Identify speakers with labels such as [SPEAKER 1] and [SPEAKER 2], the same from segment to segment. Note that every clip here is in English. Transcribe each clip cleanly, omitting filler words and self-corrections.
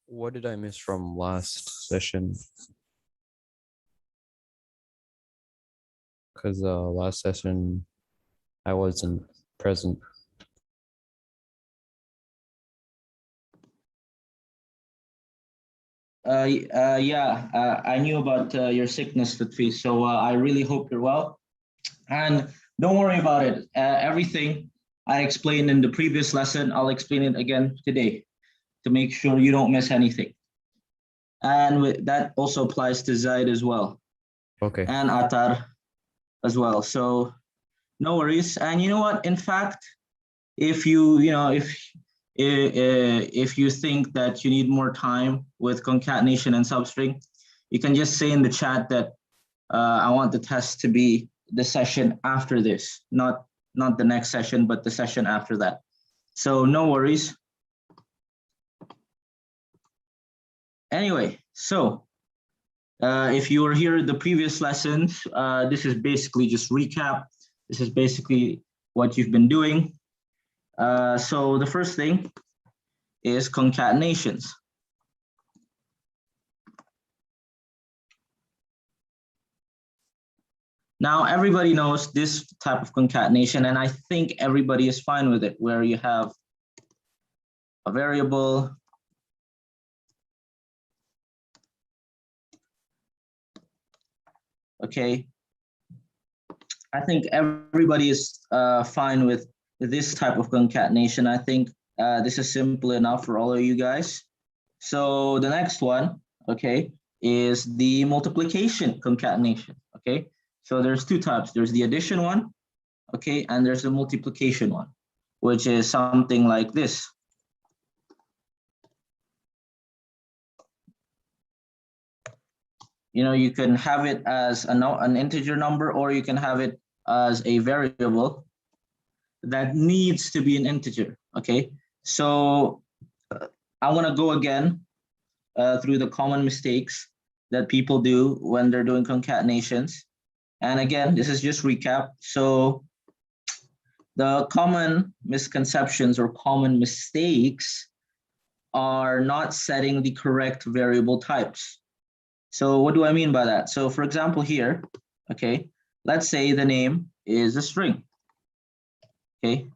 [SPEAKER 1] What did I miss from last session? Because last session I wasn't present.
[SPEAKER 2] I knew about your sickness, Lutfi, so I really hope you're well. And don't worry about it. Everything I explained in the previous lesson, I'll explain it again today to make sure you don't miss anything. And that also applies to Zaid as well.
[SPEAKER 1] Okay.
[SPEAKER 2] And Atar as well. So no worries. And you know what? In fact, if if you think that you need more time with concatenation and substring, you can just say in the chat that I want the test to be the session after this, not the next session, but the session after that. So no worries. Anyway, so if you were here the previous lessons, this is basically just recap. This is basically what you've been doing. So the first thing is concatenations. Now everybody knows this type of concatenation, and I think everybody is fine with it, where you have a variable, okay. I think everybody is fine with this type of concatenation. I think this is simple enough for all of you guys. So the next one, okay, is the multiplication concatenation, okay? So there's two types. There's the addition one, okay, and there's the multiplication one, which is something like this. You know, you can have it as an integer number, or you can have it as a variable that needs to be an integer, okay? So I want to go again through the common mistakes that people do when they're doing concatenations. And again, this is just recap. So the common misconceptions or common mistakes are not setting the correct variable types. So what do I mean by that? So for example here, okay, let's say the name is a string, okay?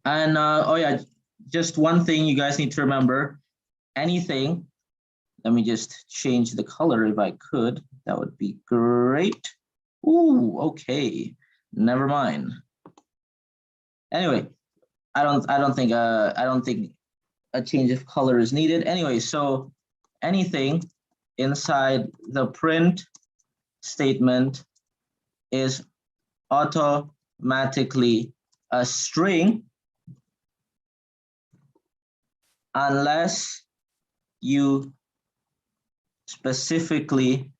[SPEAKER 2] And oh yeah, just one thing you guys need to remember, anything, let me just change the color if I could, that would be great. Ooh, okay, never mind. Anyway, I don't think a change of color is needed. Anyway, so anything inside the print statement is automatically a string unless you specifically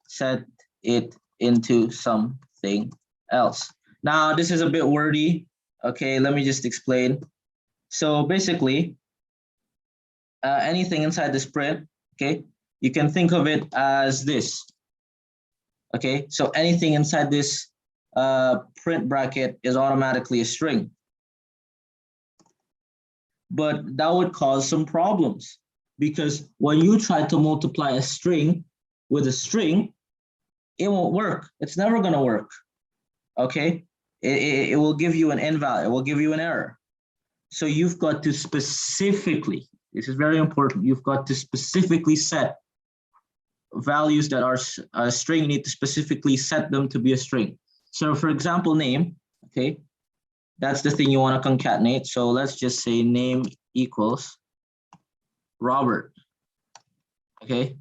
[SPEAKER 2] set it into something else. Now, this is a bit wordy. Okay, let me just explain. So basically, anything inside this print, okay, you can think of it as this. Okay, so anything inside this print bracket is automatically a string. But that would cause some problems, because when you try to multiply a string with a string, it won't work. It's never going to work. Okay, it will give you an invalid, it will give you an error. So you've got to specifically, this is very important, you've got to specifically set values that are a string. You need to specifically set them to be a string. So for example, name, okay, that's the thing you want to concatenate. So let's just say name equals Robert, okay?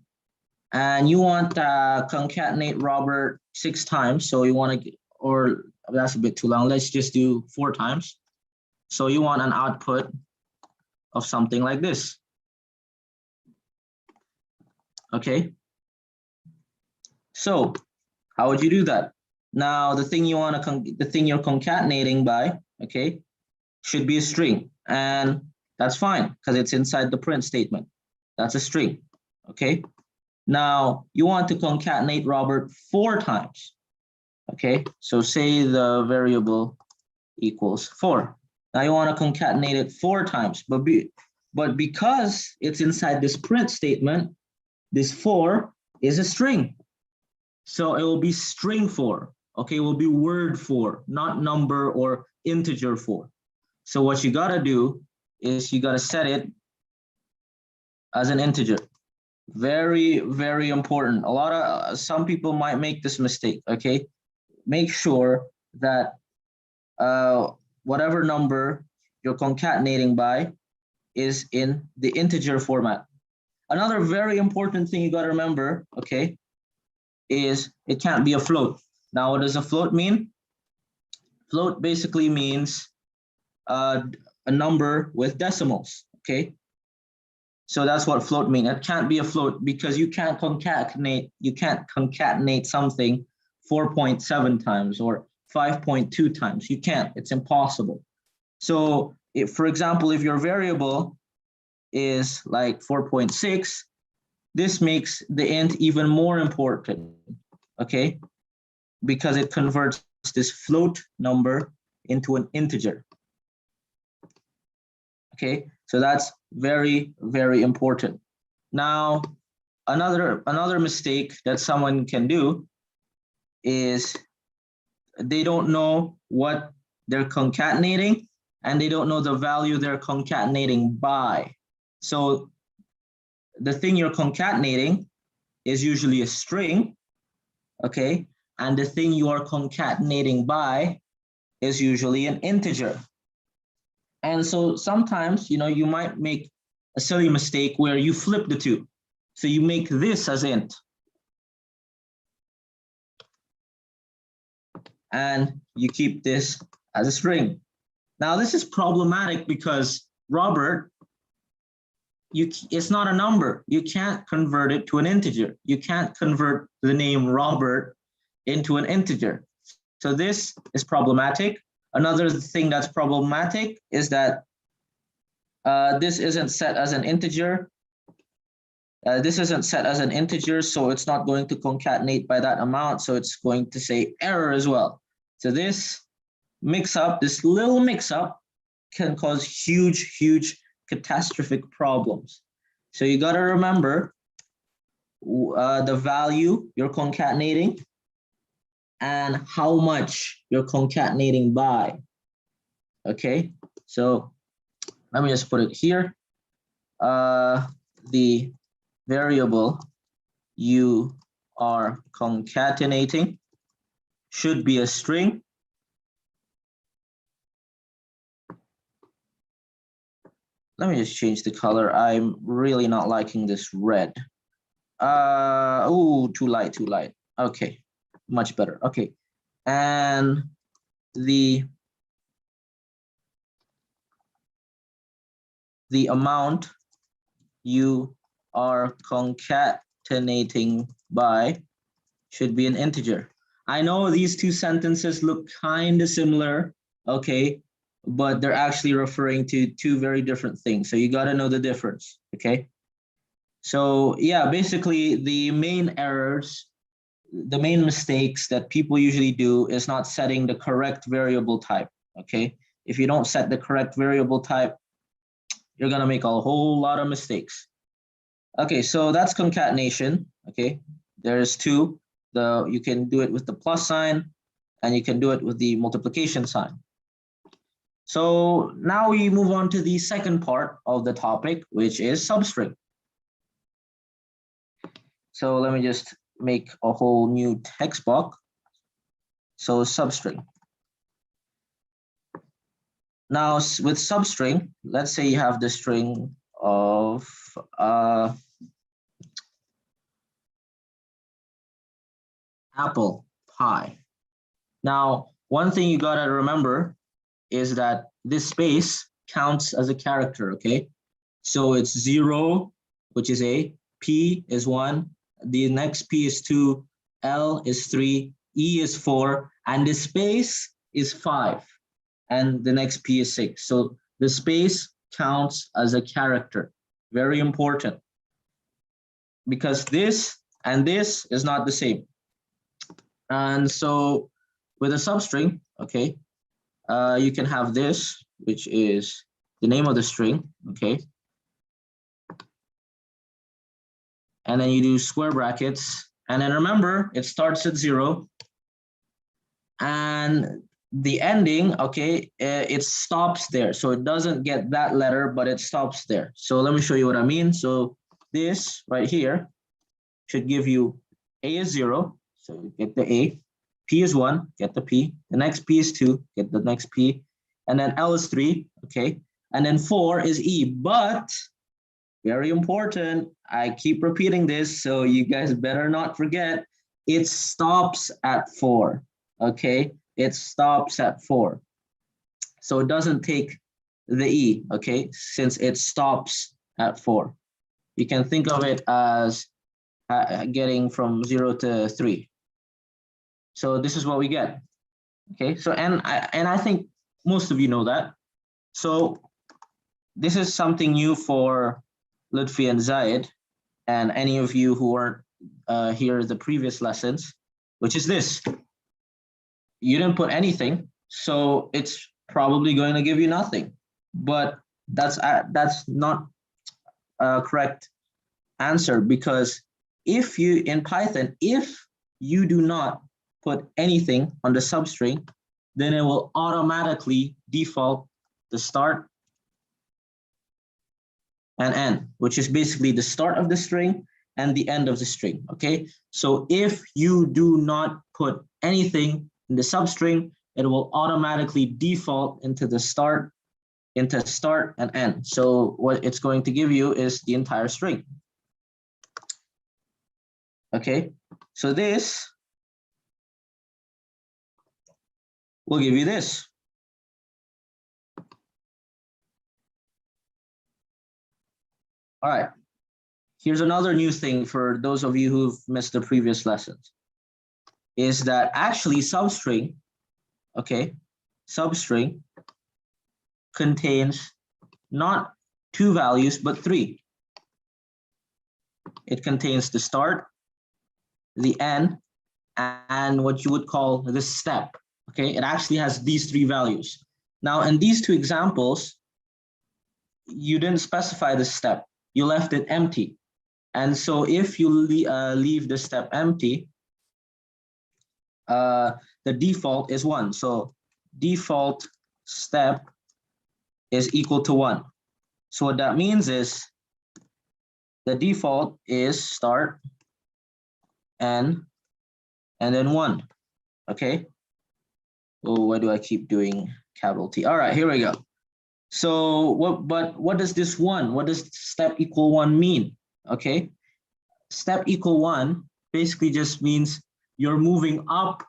[SPEAKER 2] And you want to concatenate Robert 6 times. So you want to, or that's a bit too long. Let's just do 4 times. So you want an output of something like this, okay? So how would you do that? Now, the thing you want to, the thing you're concatenating by, okay, should be a string, and that's fine because it's inside the print statement. That's a string, okay? Now, you want to concatenate Robert 4 times, okay? So say the variable equals 4, Now you want to concatenate it 4 times, but because it's inside this print statement, this 4 is a string. So it will be string 4, okay? It will be word 4, not number or integer 4. So what you gotta do is you gotta set it as an integer. Very, very important. Some people might make this mistake, okay? Make sure that whatever number you're concatenating by is in the integer format. Another very important thing you got to remember, okay, is it can't be a float. Now, what does a float mean? Float basically means a number with decimals, okay? So that's what float means. It can't be a float because you can't concatenate something 4.7 times or 5.2 times. You can't, it's impossible. So if, for example, if your variable is like 4.6, this makes the int even more important, okay? Because it converts this float number into an integer. Okay, so that's very, very important. Now, another mistake that someone can do is they don't know what they're concatenating and they don't know the value they're concatenating by. So the thing you're concatenating is usually a string, okay? And the thing you are concatenating by is usually an integer. And so sometimes, you might make a silly mistake where you flip the two. So you make this as int. And you keep this as a string. Now this is problematic because Robert, it's not a number. You can't convert it to an integer. You can't convert the name Robert into an integer. So this is problematic. Another thing that's problematic is that this isn't set as an integer. So it's not going to concatenate by that amount. So it's going to say error as well. So this little mix-up can cause huge, huge catastrophic problems. So you got to remember the value you're concatenating and how much you're concatenating by. Okay, so let me just put it here. The variable you are concatenating should be a string. Let me just change the color. I'm really not liking this red. Oh, too light. Okay, much better. Okay, and the amount you are concatenating by should be an integer. I know these two sentences look kind of similar, okay, but they're actually referring to two very different things. So you got to know the difference, okay? So yeah, basically the main errors, the main mistakes that people usually do is not setting the correct variable type, okay? If you don't set the correct variable type, you're gonna make a whole lot of mistakes. Okay, so that's concatenation, okay? There's two. You can do it with the plus sign and you can do it with the multiplication sign. So now we move on to the second part of the topic, which is substring. So let me just make a whole new text box. So substring. Now with substring, let's say you have the string of apple pie. Now, one thing you gotta remember is that this space counts as a character, okay? So it's 0, which is A, P is 1, the next P is 2, L is 3, E is 4, and the space is 5, and the next P is 6. So the space counts as a character. Very important. Because this and this is not the same. And so with a substring, okay, you can have this which is the name of the string, okay? And then you do square brackets. And then remember, it starts at 0. And the ending, okay, it stops there. So it doesn't get that letter, but it stops there. So let me show you what I mean. So this right here should give you A is 0. So you get the A. P is 1, get the P. The next P is 2, get the next P. And then L is 3, okay? And then 4 is E. But very important, I keep repeating this, so you guys better not forget, it stops at 4, okay? It stops at 4. So it doesn't take the E, okay? Since it stops at 4. You can think of it as getting from 0 to 3. So this is what we get, okay? So, and I think most of you know that. So this is something new for Lutfi and Zayed, and any of you who weren't here the previous lessons, which is this. You didn't put anything, so it's probably going to give you nothing. But that's not a correct answer, because if you, in Python, if you do not put anything on the substring, then it will automatically default the start and end, which is basically the start of the string and the end of the string, okay? So if you do not put anything in the substring, it will automatically default into the start and end. So what it's going to give you is the entire string. Okay, so this will give you this. All right, here's another new thing for those of you who've missed the previous lessons, is that actually substring, okay, substring contains not 2 values, but 3. It contains the start, the end, and what you would call the step, okay? It actually has these 3 values. Now, in these 2 examples, you didn't specify the step. You left it empty. And so if you leave the step empty, the default is 1. So default step is equal to 1. So what that means is the default is start, end, and then 1, okay? Oh, why do I keep doing capital T? All right, here we go. So what does this 1, what does step equal 1 mean? Okay, step equal 1 basically just means you're moving up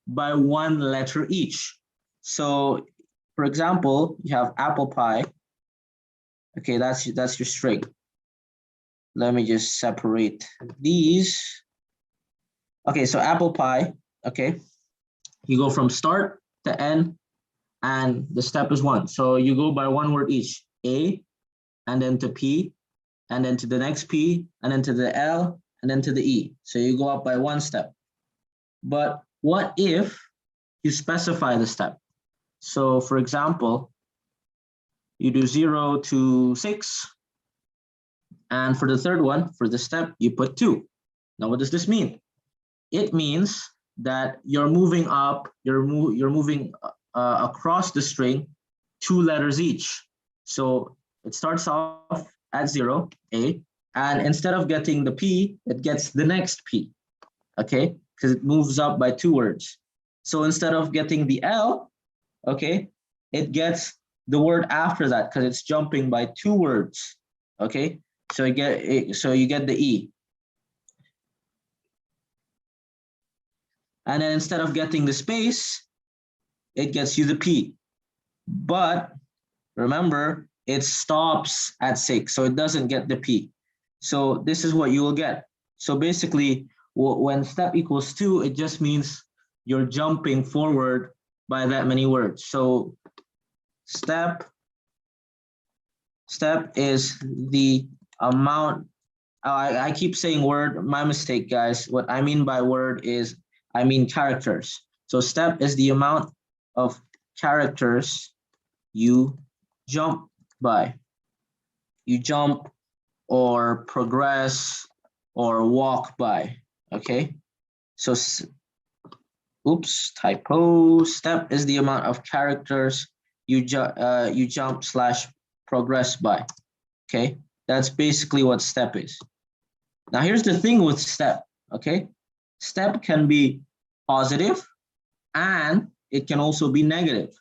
[SPEAKER 2] by 1 letter each. So for example, you have apple pie. Okay, that's your string. Let me just separate these. Okay, so apple pie, okay, you go from start to end, and the step is 1. So you go by 1 word each, A, and then to P, and then to the next P, and then to the L, and then to the E. So you go up by 1 step. But what if you specify the step? So for example, you do 0 to 6. And for the third one, for the step, you put 2. Now, what does this mean? It means that you're moving up, you're moving across the string 2 letters each. So it starts off at 0, A, and instead of getting the P, it gets the next P, okay? Because it moves up by 2 words. So instead of getting the L, okay, it gets the word after that because it's jumping by 2 words, okay? So you get the E. And then instead of getting the space, it gets you the P. But remember, it stops at 6, so it doesn't get the P. So this is what you will get. So basically, when step equals 2, it just means you're jumping forward by that many words. So step is the amount. I keep saying word, my mistake, guys. What I mean by word is I mean characters. So step is the amount of characters you jump by. You jump or progress or walk by, okay? So, oops, typo. Step is the amount of characters you jump slash progress by, okay? That's basically what step is. Now here's the thing with step, okay? Step can be positive and it can also be negative.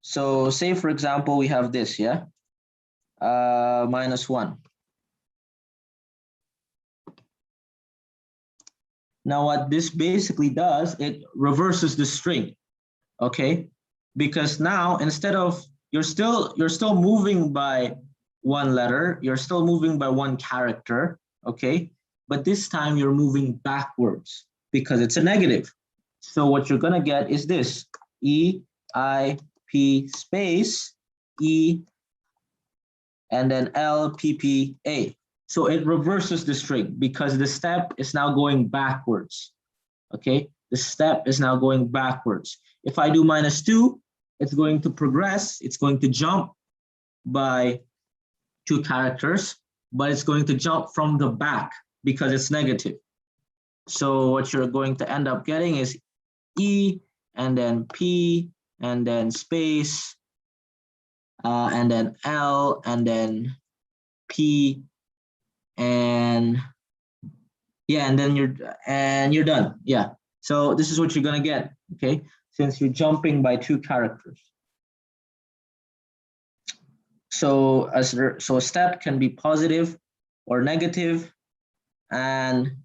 [SPEAKER 2] So say for example, we have this, yeah? -1. Now what this basically does, it reverses the string, okay? Because now instead of, you're still moving by one letter, you're still moving by one character, okay? But this time you're moving backwards because it's a negative. So what you're gonna get is this, E, I, P space, E, and then L, P, P, A. So it reverses the string because the step is now going backwards, okay? The step is now going backwards. If I do -2, it's going to progress, it's going to jump by 2 characters, but it's going to jump from the back because it's negative. So what you're going to end up getting is E, and then P, and then space, and then L, and then P, and yeah, and then you're done. Yeah. So this is what you're gonna get, okay? Since you're jumping by 2 characters. So a step can be positive or negative, and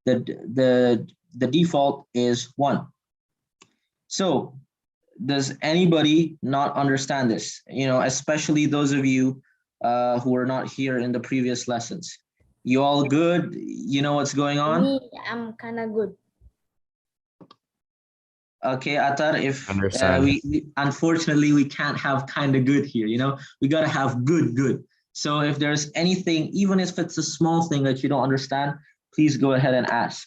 [SPEAKER 2] the default is 1. So does anybody not understand this? You know, especially those of you who were not here in the previous lessons. You all good? You know what's going on?
[SPEAKER 3] Me, I'm kind of good.
[SPEAKER 2] Okay, Atar, if
[SPEAKER 1] Understand.
[SPEAKER 2] we unfortunately we can't have kind of good here, you know, we gotta have good. So if there's anything, even if it's a small thing that you don't understand, please go ahead and ask.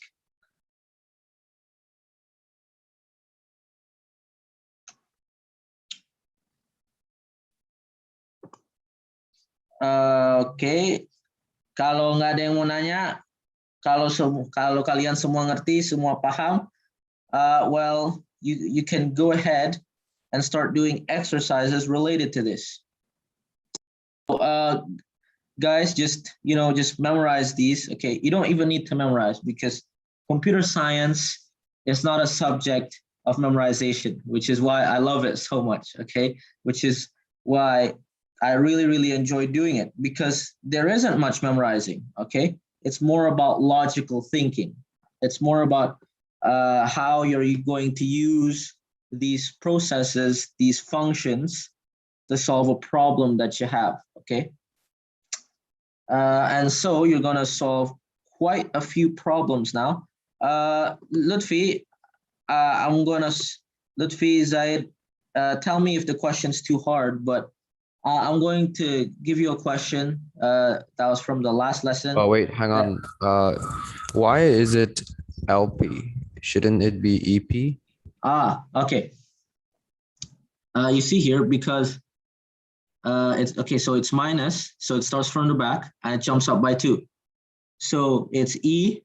[SPEAKER 2] Oke, kalau nggak ada yang mau nanya, kalau kalian semua ngerti, semua paham, well, you can go ahead and start doing exercises related to this. So, guys, just memorize these. Okay, you don't even need to memorize because computer science is not a subject of memorization, which is why I love it so much. Okay, which is why I really enjoy doing it, because there isn't much memorizing. Okay, it's more about logical thinking. It's more about how you're going to use these processes, these functions, to solve a problem that you have. Okay. And so you're gonna solve quite a few problems now. Lutfi, Lutfi, Zaid, tell me if the question's too hard, but I'm going to give you a question that was from the last lesson.
[SPEAKER 1] Oh, wait, hang on. Why is it LP? Shouldn't it be EP?
[SPEAKER 2] Okay. You see here, because it's okay, so it's minus, so it starts from the back and it jumps up by 2. So it's E,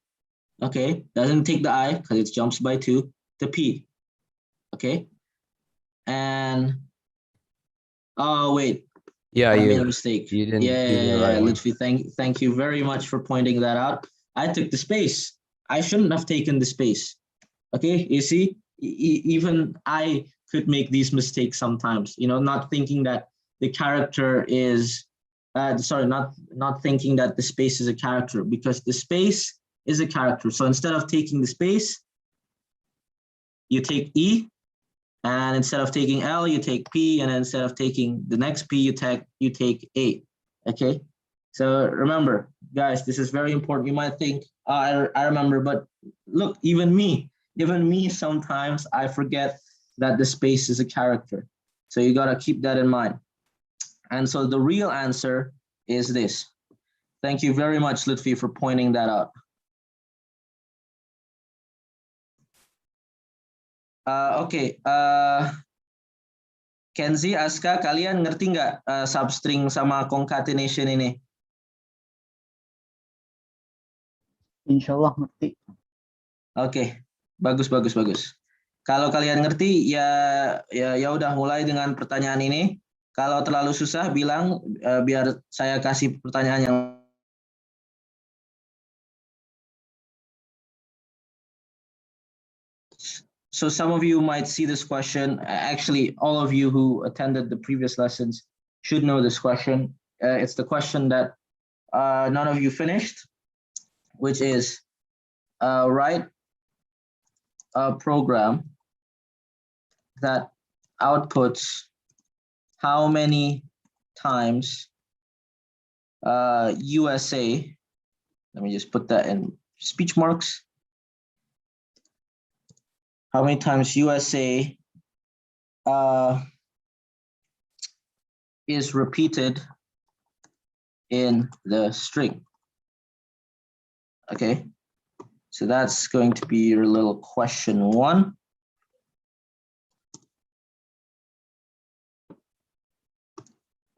[SPEAKER 2] okay, doesn't take the I because it jumps by 2, to P, okay? And, oh, wait.
[SPEAKER 1] Yeah,
[SPEAKER 2] I made a mistake.
[SPEAKER 1] You didn't
[SPEAKER 2] Yeah,
[SPEAKER 1] do the right one.
[SPEAKER 2] Lutfi, thank you very much for pointing that out. I took the space. I shouldn't have taken the space. Okay, you see, even I could make these mistakes sometimes, you know, not thinking that the character is, not thinking that the space is a character, because the space is a character. So instead of taking the space, you take E, and instead of taking L, you take P, and instead of taking the next P, you take A. Okay, so remember, guys, this is very important. You might think, oh, I remember, but look, even me sometimes I forget that the space is a character. So you gotta keep that in mind. And so the real answer is this. Thank you very much, Lutfi, for pointing that out. Oke, Kenzi, Aska, kalian ngerti nggak substring sama concatenation ini?
[SPEAKER 3] Insya Allah ngerti.
[SPEAKER 2] Oke, bagus, bagus, bagus. Kalau kalian ngerti, ya udah mulai dengan pertanyaan ini. Kalau terlalu susah, bilang biar saya kasih pertanyaan yang. So some of you might see this question. Actually, all of you who attended the previous lessons should know this question. It's the question that none of you finished, which is write a program that outputs how many times USA, let me just put that in speech marks, how many times USA is repeated in the string. Okay, so that's going to be your little question one.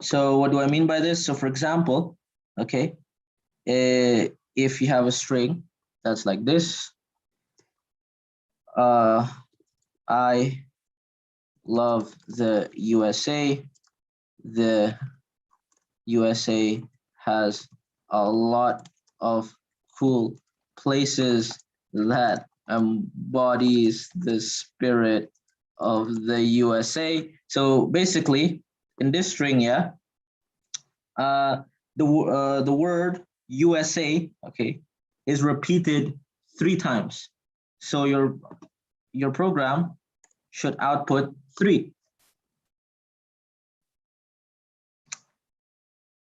[SPEAKER 2] So what do I mean by this? So for example, okay, if you have a string that's like this, I love the USA. The USA has a lot of cool places that embodies the spirit of the USA. So basically, in this string, yeah, the word USA, okay, is repeated 3 times. So your program should output 3.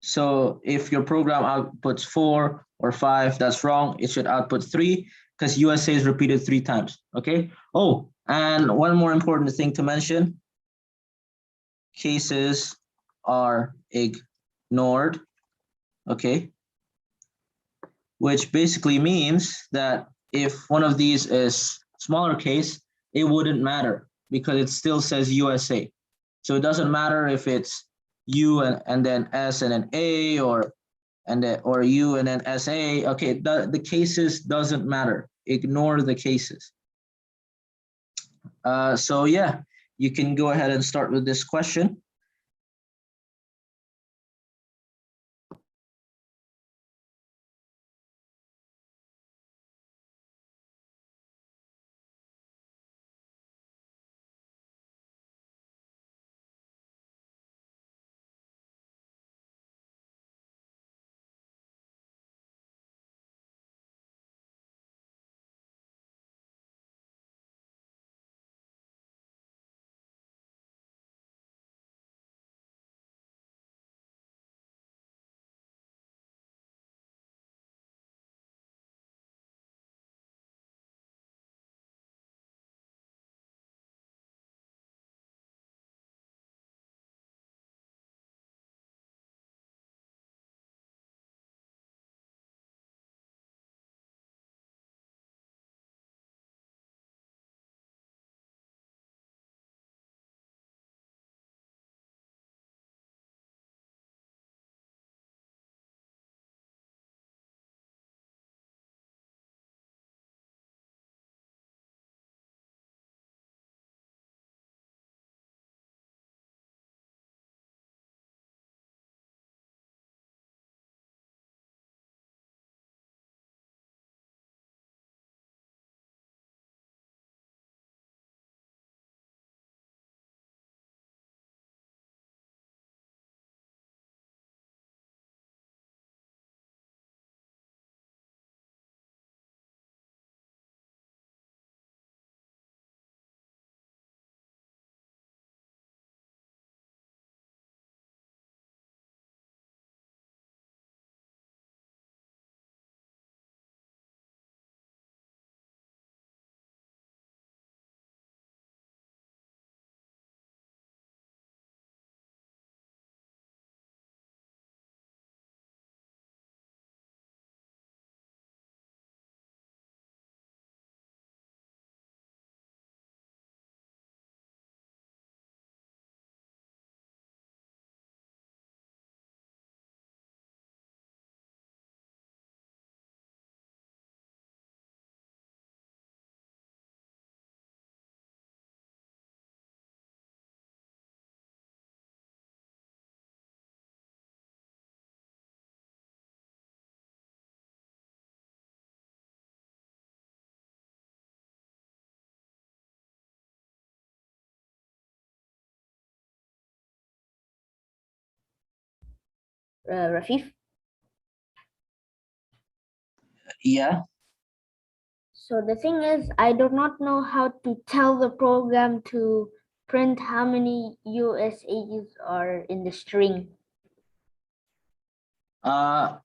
[SPEAKER 2] So if your program outputs 4 or 5, that's wrong. It should output 3 because USA is repeated 3 times. Okay. Oh, and one more important thing to mention: cases are ignored. Okay. Which basically means that if one of these is smaller case, it wouldn't matter because it still says USA. So it doesn't matter if it's U and then S and then A, or U and then SA. Okay, the cases doesn't matter. Ignore the cases. So yeah, you can go ahead and start with this question.
[SPEAKER 4] Rafif.
[SPEAKER 2] Yeah.
[SPEAKER 4] So the thing is, I do not know how to tell the program to print how many USAs are in the string.
[SPEAKER 2] Yeah,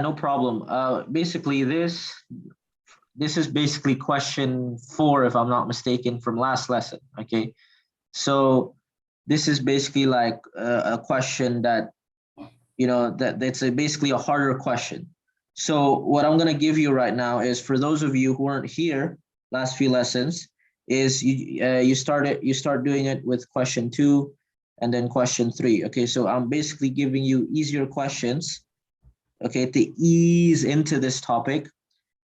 [SPEAKER 2] no problem. Basically this is basically question 4, if I'm not mistaken, from last lesson. Okay, so this is basically like a question that that's basically a harder question. So what I'm gonna give you right now is, for those of you who weren't here last few lessons, is you start doing it with question 2 and then question 3. Okay, so I'm basically giving you easier questions, okay, to ease into this topic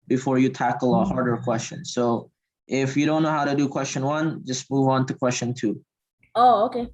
[SPEAKER 2] before you tackle a harder question. So if you don't know how to do question 1, just move on to question 2.
[SPEAKER 4] Oh, okay.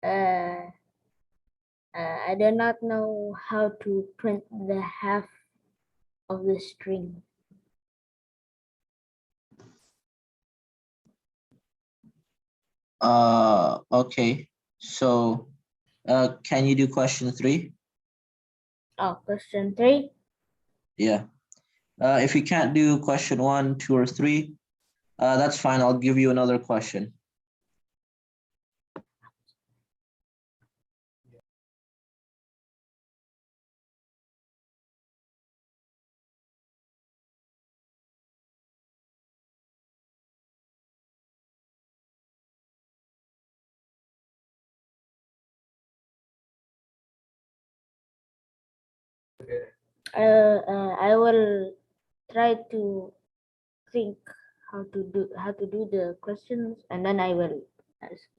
[SPEAKER 4] Uh, I do not know how to print the half of the string.
[SPEAKER 2] Okay. So, can you do question 3?
[SPEAKER 4] Oh, question 3.
[SPEAKER 2] Yeah. If you can't do question 1, 2, or 3, that's fine. I'll give you another question.
[SPEAKER 4] I will try to think how to do the questions, and then I will ask.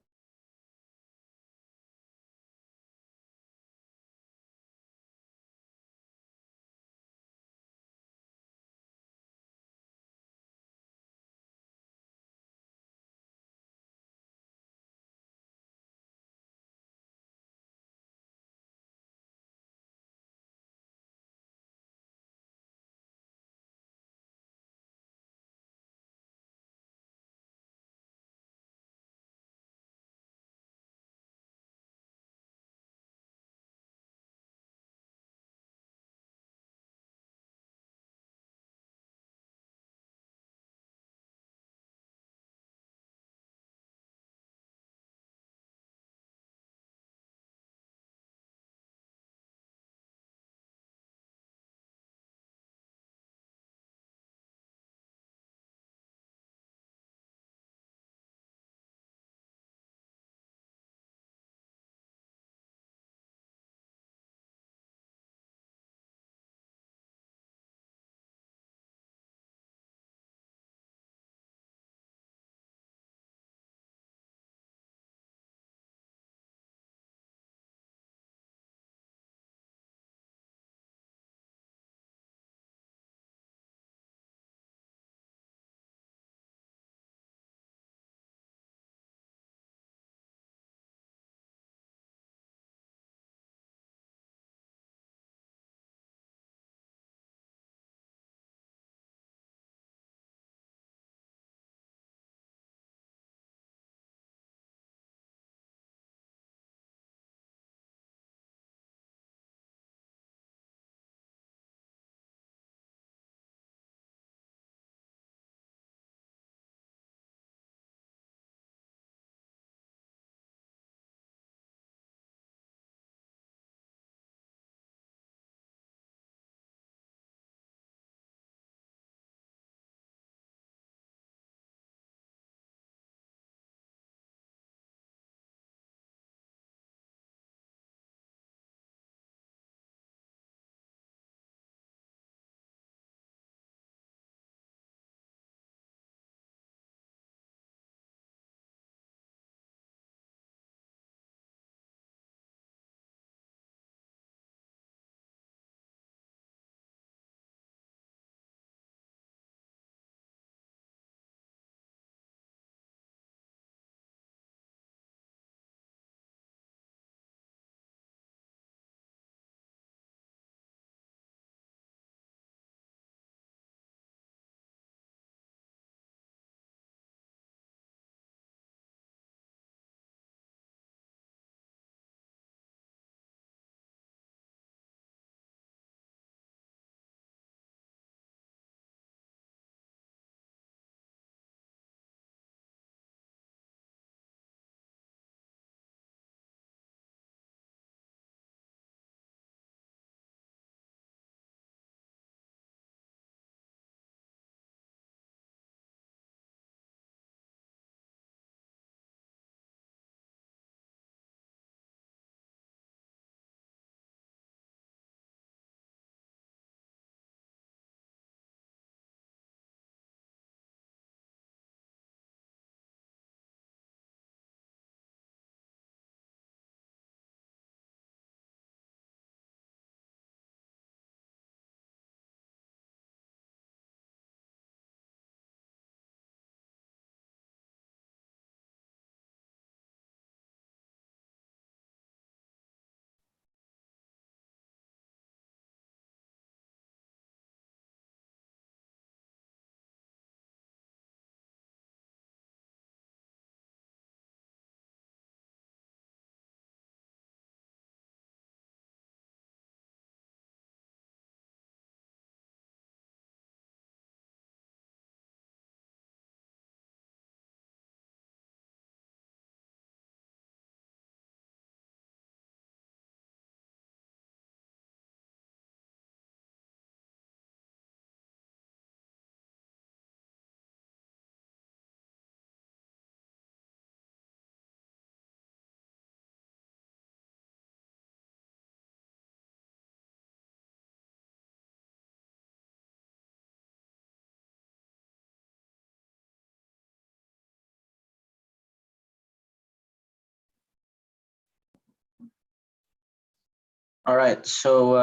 [SPEAKER 2] All right, so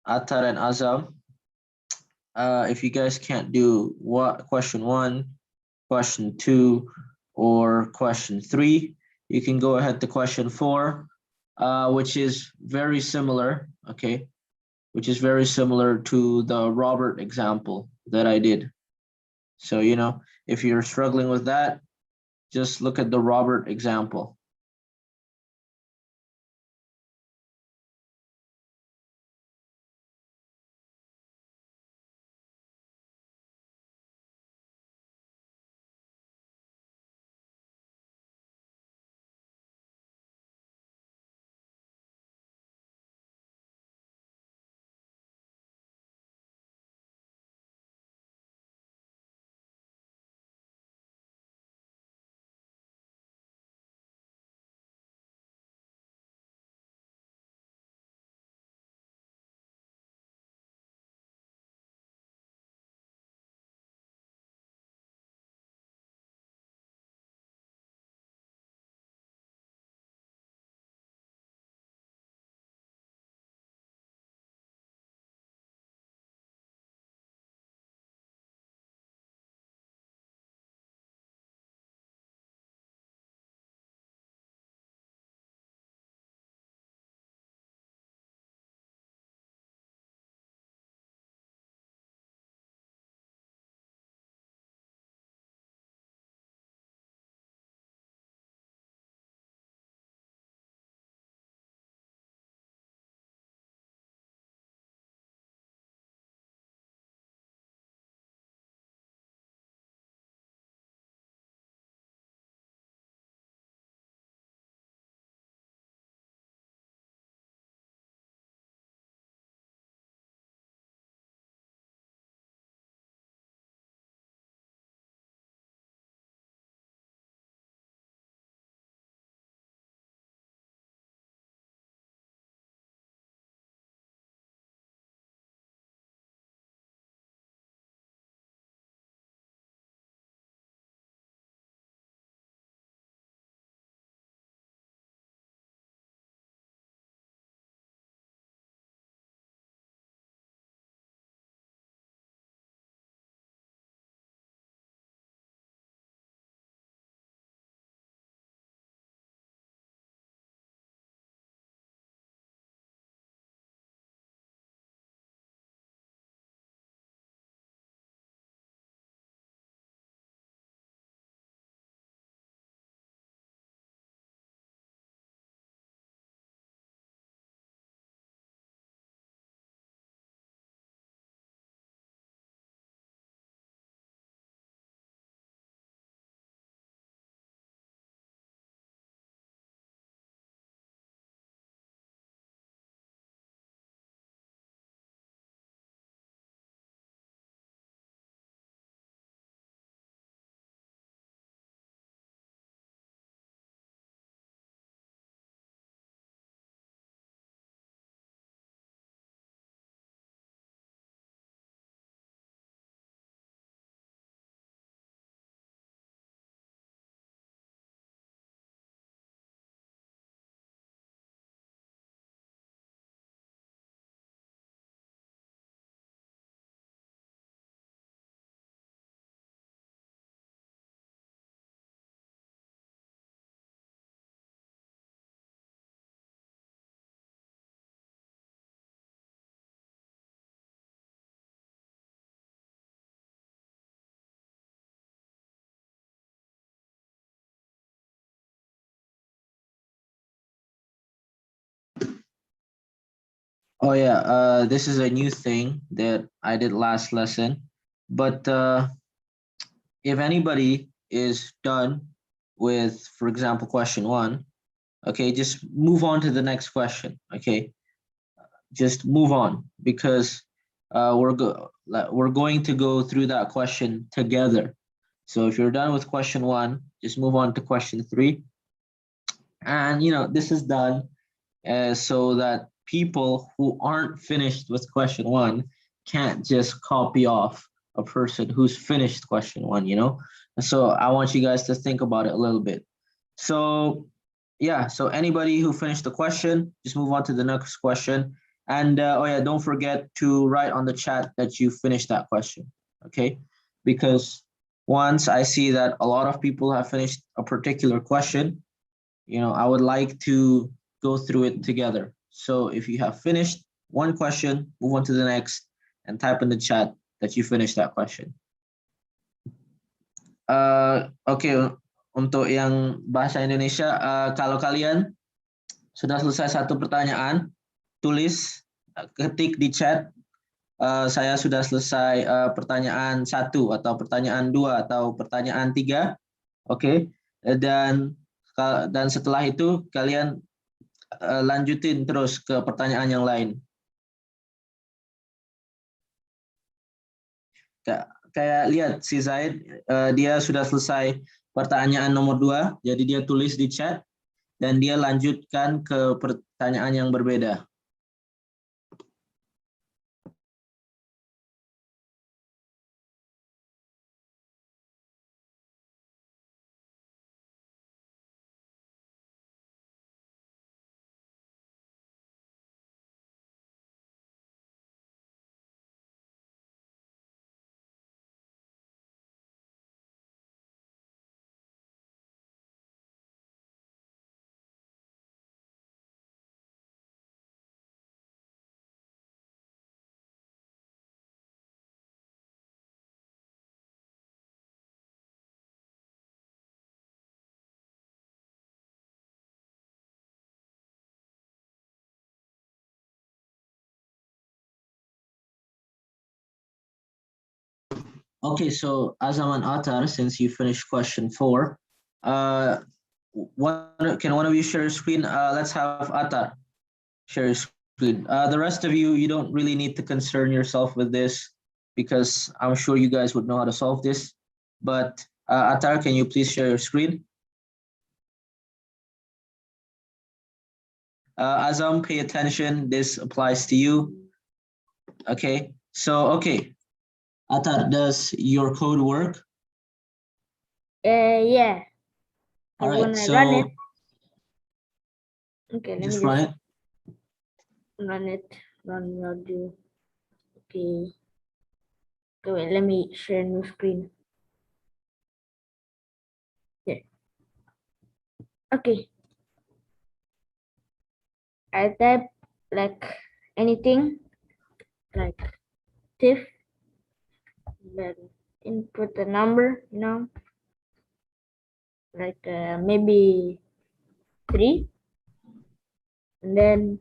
[SPEAKER 2] Atar and Azam, if you guys can't do what question 1, question 2, or question 3, you can go ahead to question 4, which is very similar, okay? Which is very similar to the Robert example that I did. So, you know, if you're struggling with that, just look at the Robert example. Oh yeah, this is a new thing that I did last lesson. But if anybody is done with, for example, question 1, okay, just move on to the next question. Okay, just move on because we're going to go through that question together. So if you're done with question 1, just move on to question 3. And you know, this is done so that people who aren't finished with question 1 can't just copy off a person who's finished question 1, you know? So I want you guys to think about it a little bit. So yeah, so anybody who finished the question, just move on to the next question. And oh yeah, don't forget to write on the chat that you finished that question, okay? Because once I see that a lot of people have finished a particular question, I would like to go through it together. So if you have finished one question, move on to the next and type in the chat that you finished that question. Oke, untuk yang bahasa Indonesia, kalau kalian sudah selesai satu pertanyaan, tulis, ketik di chat, saya sudah selesai pertanyaan 1 atau pertanyaan 2 atau pertanyaan 3, oke? Dan setelah itu kalian lanjutin terus ke pertanyaan yang lain. Kayak lihat si Zaid, dia sudah selesai pertanyaan nomor 2, jadi dia tulis di chat dan dia lanjutkan ke pertanyaan yang berbeda. Okay, so Azam and Atar, since you finished question 4, can one of you share your screen? Let's have Atar share your screen. The rest of you, you don't really need to concern yourself with this because I'm sure you guys would know how to solve this. But Atar, can you please share your screen? Azam, pay attention. This applies to you. Okay, so okay. Atar, does your code work?
[SPEAKER 4] Yeah.
[SPEAKER 2] All
[SPEAKER 4] I
[SPEAKER 2] right,
[SPEAKER 4] wanna
[SPEAKER 2] so
[SPEAKER 4] run it. Okay, let me
[SPEAKER 2] just run it.
[SPEAKER 4] run it. Run module. Okay. Okay, wait, let me share new screen. Yeah. Okay. I type like anything, like TIFF, then input the number, like maybe 3, and then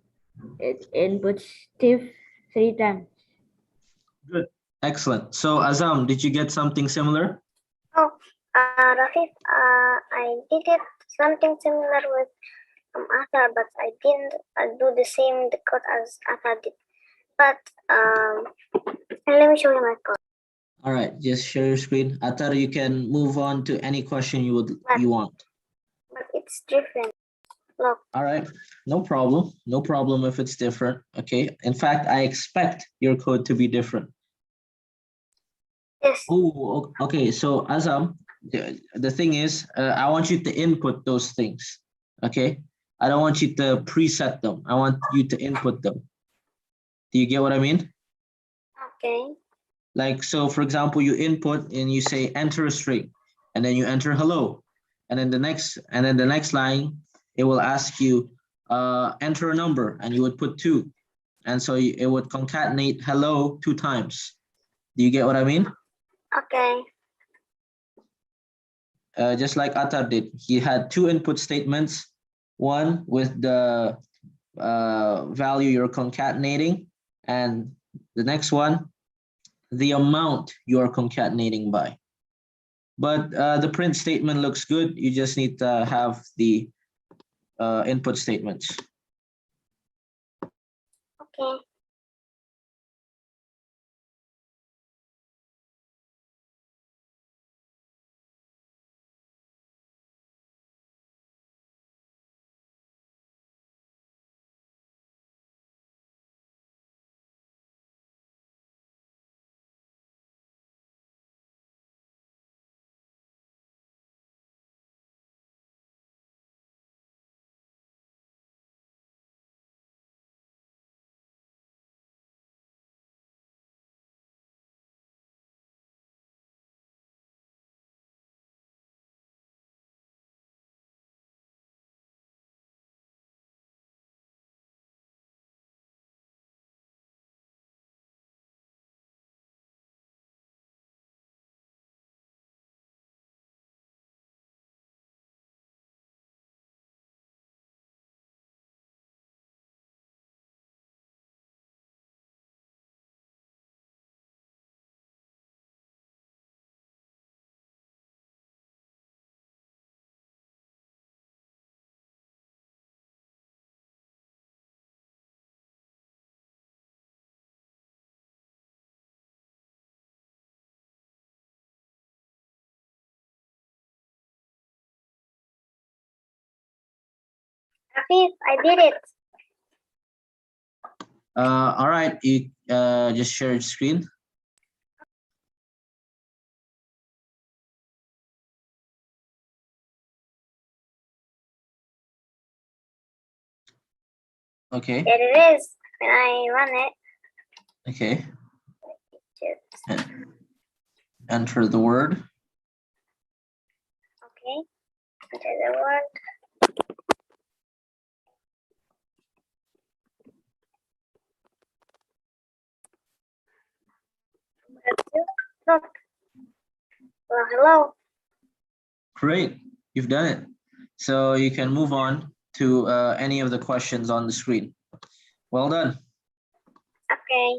[SPEAKER 4] it inputs TIFF 3 times.
[SPEAKER 2] Good. Excellent. So Azam, did you get something similar?
[SPEAKER 5] Oh, Rafif, I did it something similar with Athar, but I didn't do the same the code as Athar did. But let me show you my code.
[SPEAKER 2] All right, just share your screen. Atar, you can move on to any question you want.
[SPEAKER 5] But it's different. Look.
[SPEAKER 2] All right, no problem. No problem if it's different. Okay. In fact, I expect your code to be different.
[SPEAKER 5] Yes.
[SPEAKER 2] Oh, okay. So Azam, the thing is, I want you to input those things. Okay. I don't want you to preset them. I want you to input them. Do you get what I mean?
[SPEAKER 5] Okay.
[SPEAKER 2] Like, so for example, you input and you say enter a string, and then you enter hello. And then the next line, it will ask you enter a number, and you would put 2. And so it would concatenate hello 2 times. Do you get what I mean?
[SPEAKER 5] Okay.
[SPEAKER 2] Just like Atar did. He had 2 input statements, one with the value you're concatenating, and the next one, the amount you are concatenating by. But the print statement looks good. You just need to have the input statements.
[SPEAKER 5] Okay. Afif, I did it.
[SPEAKER 2] All right, you just share your screen. Okay,
[SPEAKER 5] There it is. When I run it,
[SPEAKER 2] okay.
[SPEAKER 5] just,
[SPEAKER 2] Enter the word.
[SPEAKER 5] okay. Enter the word. Look. Well, hello.
[SPEAKER 2] Great, you've done it. So you can move on to any of the questions on the screen. Well done.
[SPEAKER 5] Okay.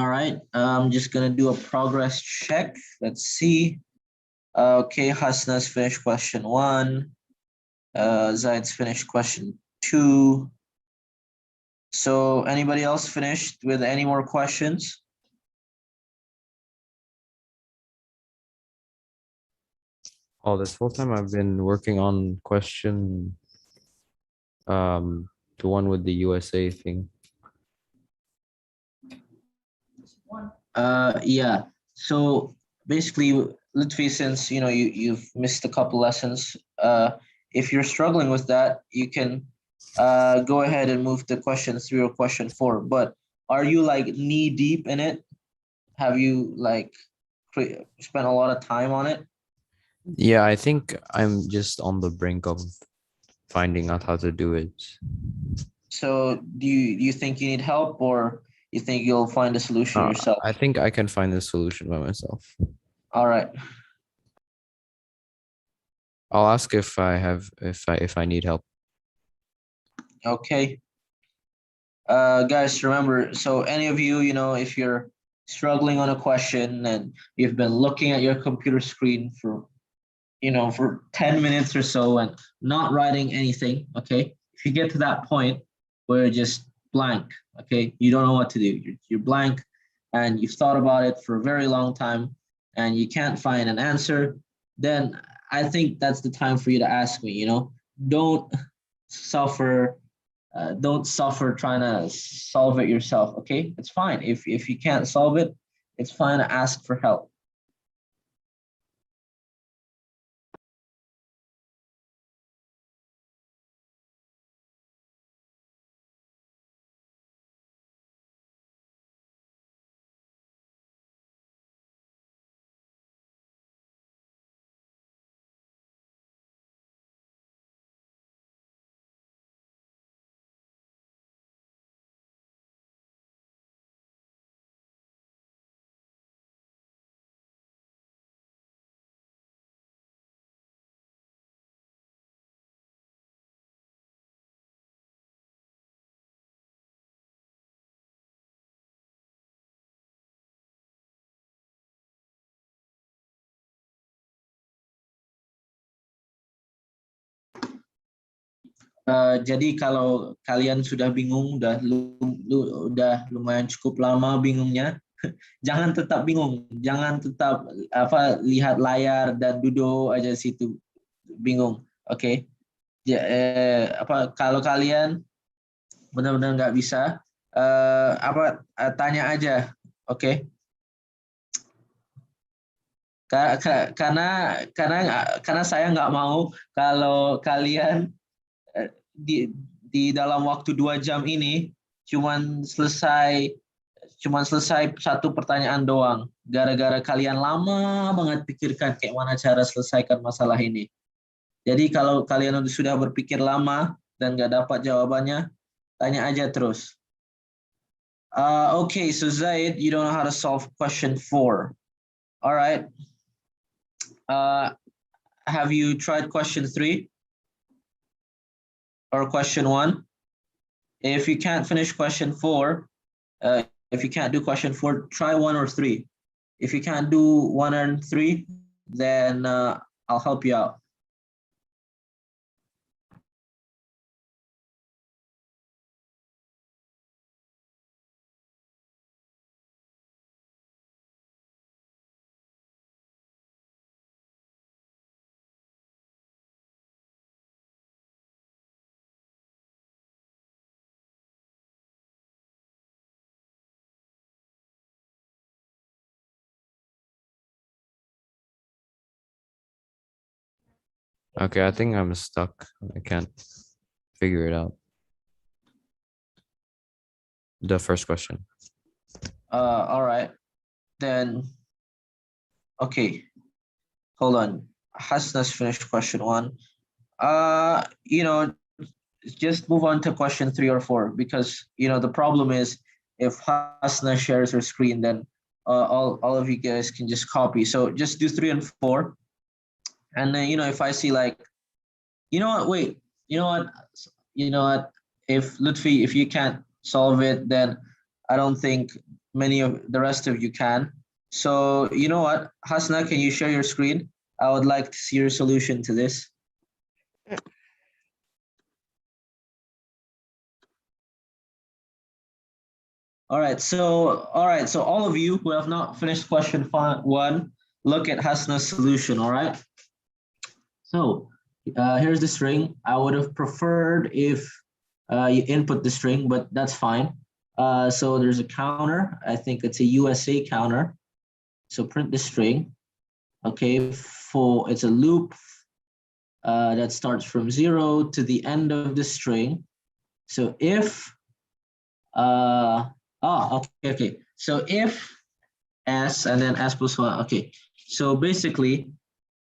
[SPEAKER 2] All right, I'm just gonna do a progress check. Let's see. Okay, Hasna's finished question 1. Zaid's finished question 2. So anybody else finished with any more questions?
[SPEAKER 1] Oh, this whole time I've been working on question, the one with the USA thing.
[SPEAKER 2] Yeah. So basically, Lutfi, since you've missed a couple lessons, if you're struggling with that, you can go ahead and move to question 3 or question 4. But are you like knee deep in it? Have you like spent a lot of time on it?
[SPEAKER 1] Yeah, I think I'm just on the brink of finding out how to do it.
[SPEAKER 2] So do you think you need help, or you think you'll find a solution yourself?
[SPEAKER 1] I think I can find the solution by myself.
[SPEAKER 2] All right.
[SPEAKER 1] I'll ask if I need help.
[SPEAKER 2] Okay. Guys, remember, so any of you, if you're struggling on a question and you've been looking at your computer screen for 10 minutes or so and not writing anything, okay? If you get to that point where you're just blank, okay? You don't know what to do. You're blank and you've thought about it for a very long time and you can't find an answer, then I think that's the time for you to ask me, Don't suffer don't suffer trying to solve it yourself. Okay, it's fine. If you can't solve it, it's fine to ask for help. Jadi kalau kalian sudah bingung, udah lumayan cukup lama bingungnya, jangan tetap bingung, jangan tetap lihat layar dan duduk aja situ bingung, oke? Kalau kalian benar-benar nggak bisa, tanya aja, oke? Karena saya nggak mau kalau kalian di dalam waktu 2 jam ini cuman selesai satu pertanyaan doang, gara-gara kalian lama banget pikirkan kayak mana cara selesaikan masalah ini. Jadi kalau kalian sudah berpikir lama dan nggak dapat jawabannya, tanya aja terus. Okay, so Zaid, you don't know how to solve question 4. All right. Have you tried question 3 or question 1? If you can't finish question 4, if you can't do question 4, try 1 or 3. If you can't do 1 and 3, then I'll help you out.
[SPEAKER 1] Okay, I think I'm stuck. I can't figure it out. The first question.
[SPEAKER 2] All right. Then, okay. Hold on. Hasna's finished question 1. Just move on to question 3 or 4 because the problem is if Hasna shares her screen, then all of you guys can just copy. So just do 3 and 4. And then if I see like, wait, if Lutfi, if you can't solve it, then I don't think many of the rest of you can. So you know what, Hasna, can you share your screen? I would like to see your solution to this. All right, so all of you who have not finished question 1, look at Hasna's solution, all right? So here's the string. I would have preferred if you input the string, but that's fine. So there's a counter. I think it's a USA counter. So print the string. Okay, it's a loop that starts from 0 to the end of the string. So if okay. So if s and then s plus 1. Okay. So basically,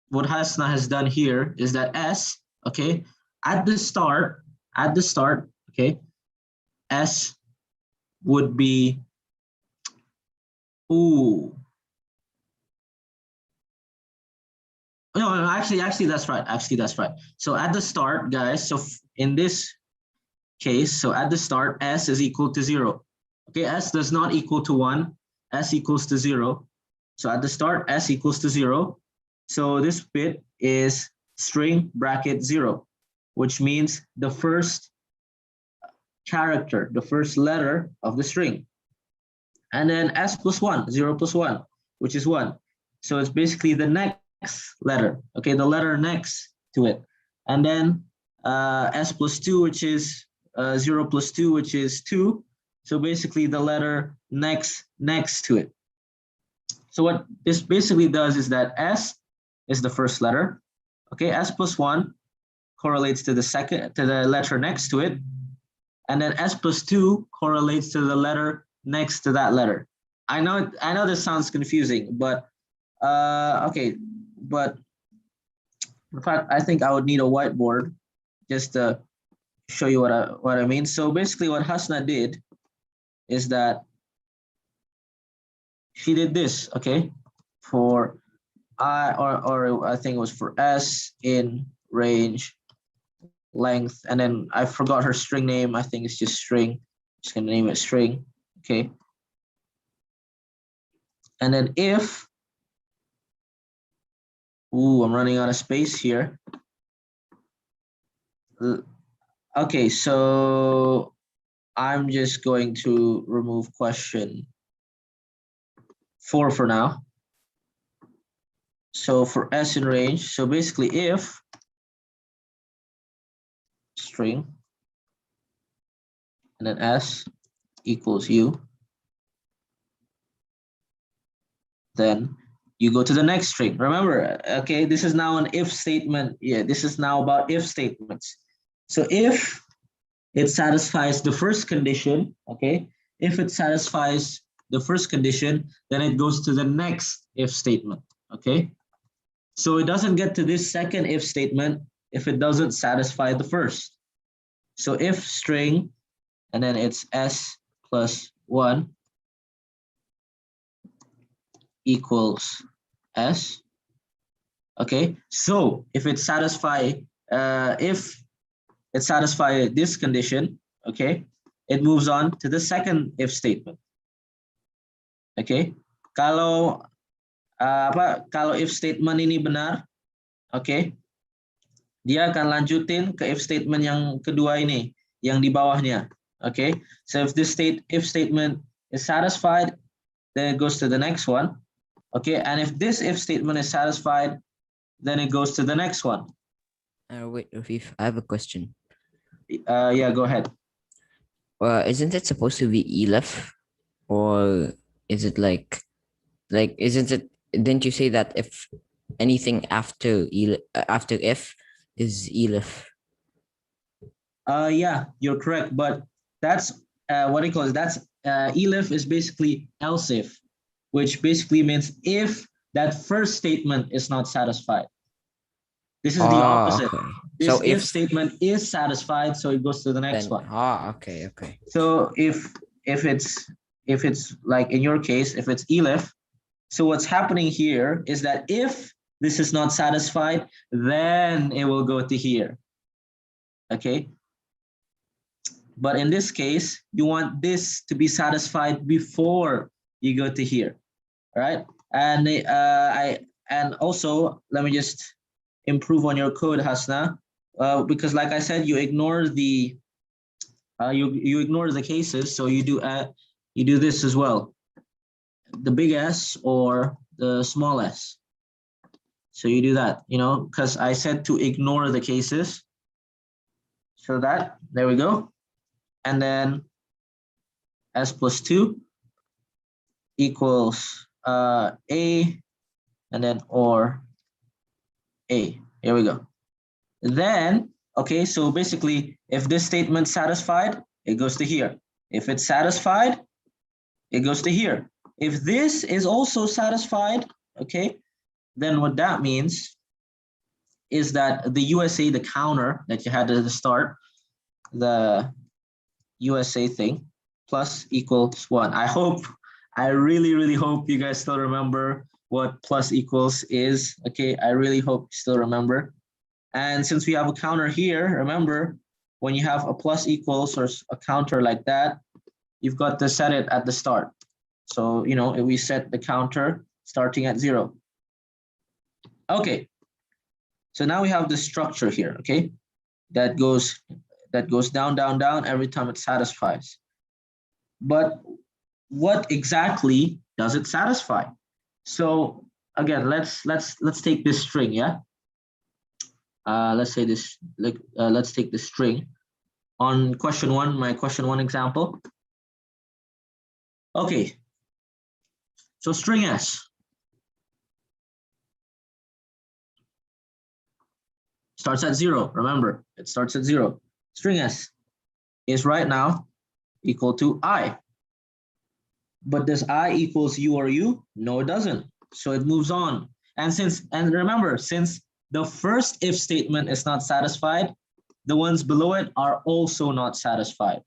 [SPEAKER 2] what Hasna has done here is that s, okay, at the start, okay, s would be, ooh. No, actually, that's right. Actually, that's right. So at the start, guys, so in this case, so at the start, s is equal to 0. Okay, s does not equal to 1, s equals to 0. So at the start, s equals to 0. So this bit is string bracket 0, which means the first character, the first letter of the string. And then s plus 1, 0 plus 1, which is 1. So it's basically the next letter, okay, the letter next to it. And then s plus 2, which is 0 plus 2, which is 2. So basically the letter next to it. So what this basically does is that s is the first letter. Okay, s plus 1 correlates to the letter next to it. And then s plus 2 correlates to the letter next to that letter. I know this sounds confusing, but okay, but in fact, I think I would need a whiteboard just to show you what I mean. So basically what Hasna did is that she did this, okay, for or I think it was for s in range length, and then I forgot her string name. I think it's just string. Just gonna name it string, okay. And then if, ooh, I'm running out of space here. Okay, so I'm just going to remove question 4 for now. So for s in range, so basically if string and then s equals u, then you go to the next string. Remember, okay, this is now an if statement. Yeah, this is now about if statements. So if it satisfies the first condition, okay, if it satisfies the first condition, then it goes to the next if statement, okay? So it doesn't get to this second if statement if it doesn't satisfy the first. So if string, and then it's s plus 1 equals s, okay? So if it satisfy this condition, okay, it moves on to the second if statement. Okay, kalau kalau if statement ini benar, okay, dia akan lanjutin ke if statement yang kedua ini, yang di bawahnya. Okay, so if this if statement is satisfied, then it goes to the next one. Okay, and if this if statement is satisfied, then it goes to the next one.
[SPEAKER 1] Wait, Rafif, I have a question.
[SPEAKER 2] Yeah, go ahead.
[SPEAKER 1] Isn't it supposed to be elif, or is it like isn't it? Didn't you say that if anything after if is elif?
[SPEAKER 2] Yeah, you're correct, but that's what it calls. That's elif is basically else if, which basically means if that first statement is not satisfied. This is the opposite.
[SPEAKER 1] Okay.
[SPEAKER 2] This
[SPEAKER 1] So
[SPEAKER 2] if statement is satisfied, so it goes to the next one.
[SPEAKER 1] Okay.
[SPEAKER 2] So if it's like in your case, if it's elif, so what's happening here is that if this is not satisfied, then it will go to here. Okay. But in this case, you want this to be satisfied before you go to here. All right. And also let me just improve on your code, Hasna, because like I said, you ignore the you ignore the cases, so you do this as well, the big S or the small s. So you do that, because I said to ignore the cases. So that, there we go. And then s plus 2 equals a, and then or a. Here we go. Then, okay, so basically, if this statement's satisfied, it goes to here. If it's satisfied, it goes to here. If this is also satisfied, okay, then what that means is that the USA, the counter that you had at the start, the USA thing, plus equals 1. I really hope you guys still remember what plus equals is. Okay, I really hope you still remember. And since we have a counter here, remember, when you have a plus equals or a counter like that, you've got to set it at the start. So, if we set the counter starting at 0. Okay, so now we have the structure here, okay? That goes down, down, down every time it satisfies. But what exactly does it satisfy? So again, let's take this string, yeah? Let's say this, let's take the string on question 1, my question 1 example. Okay, so string s starts at 0. Remember, it starts at 0. String s is right now equal to I. But does I equals U or U? No, it doesn't. So it moves on. And remember, since the first if statement is not satisfied, the ones below it are also not satisfied.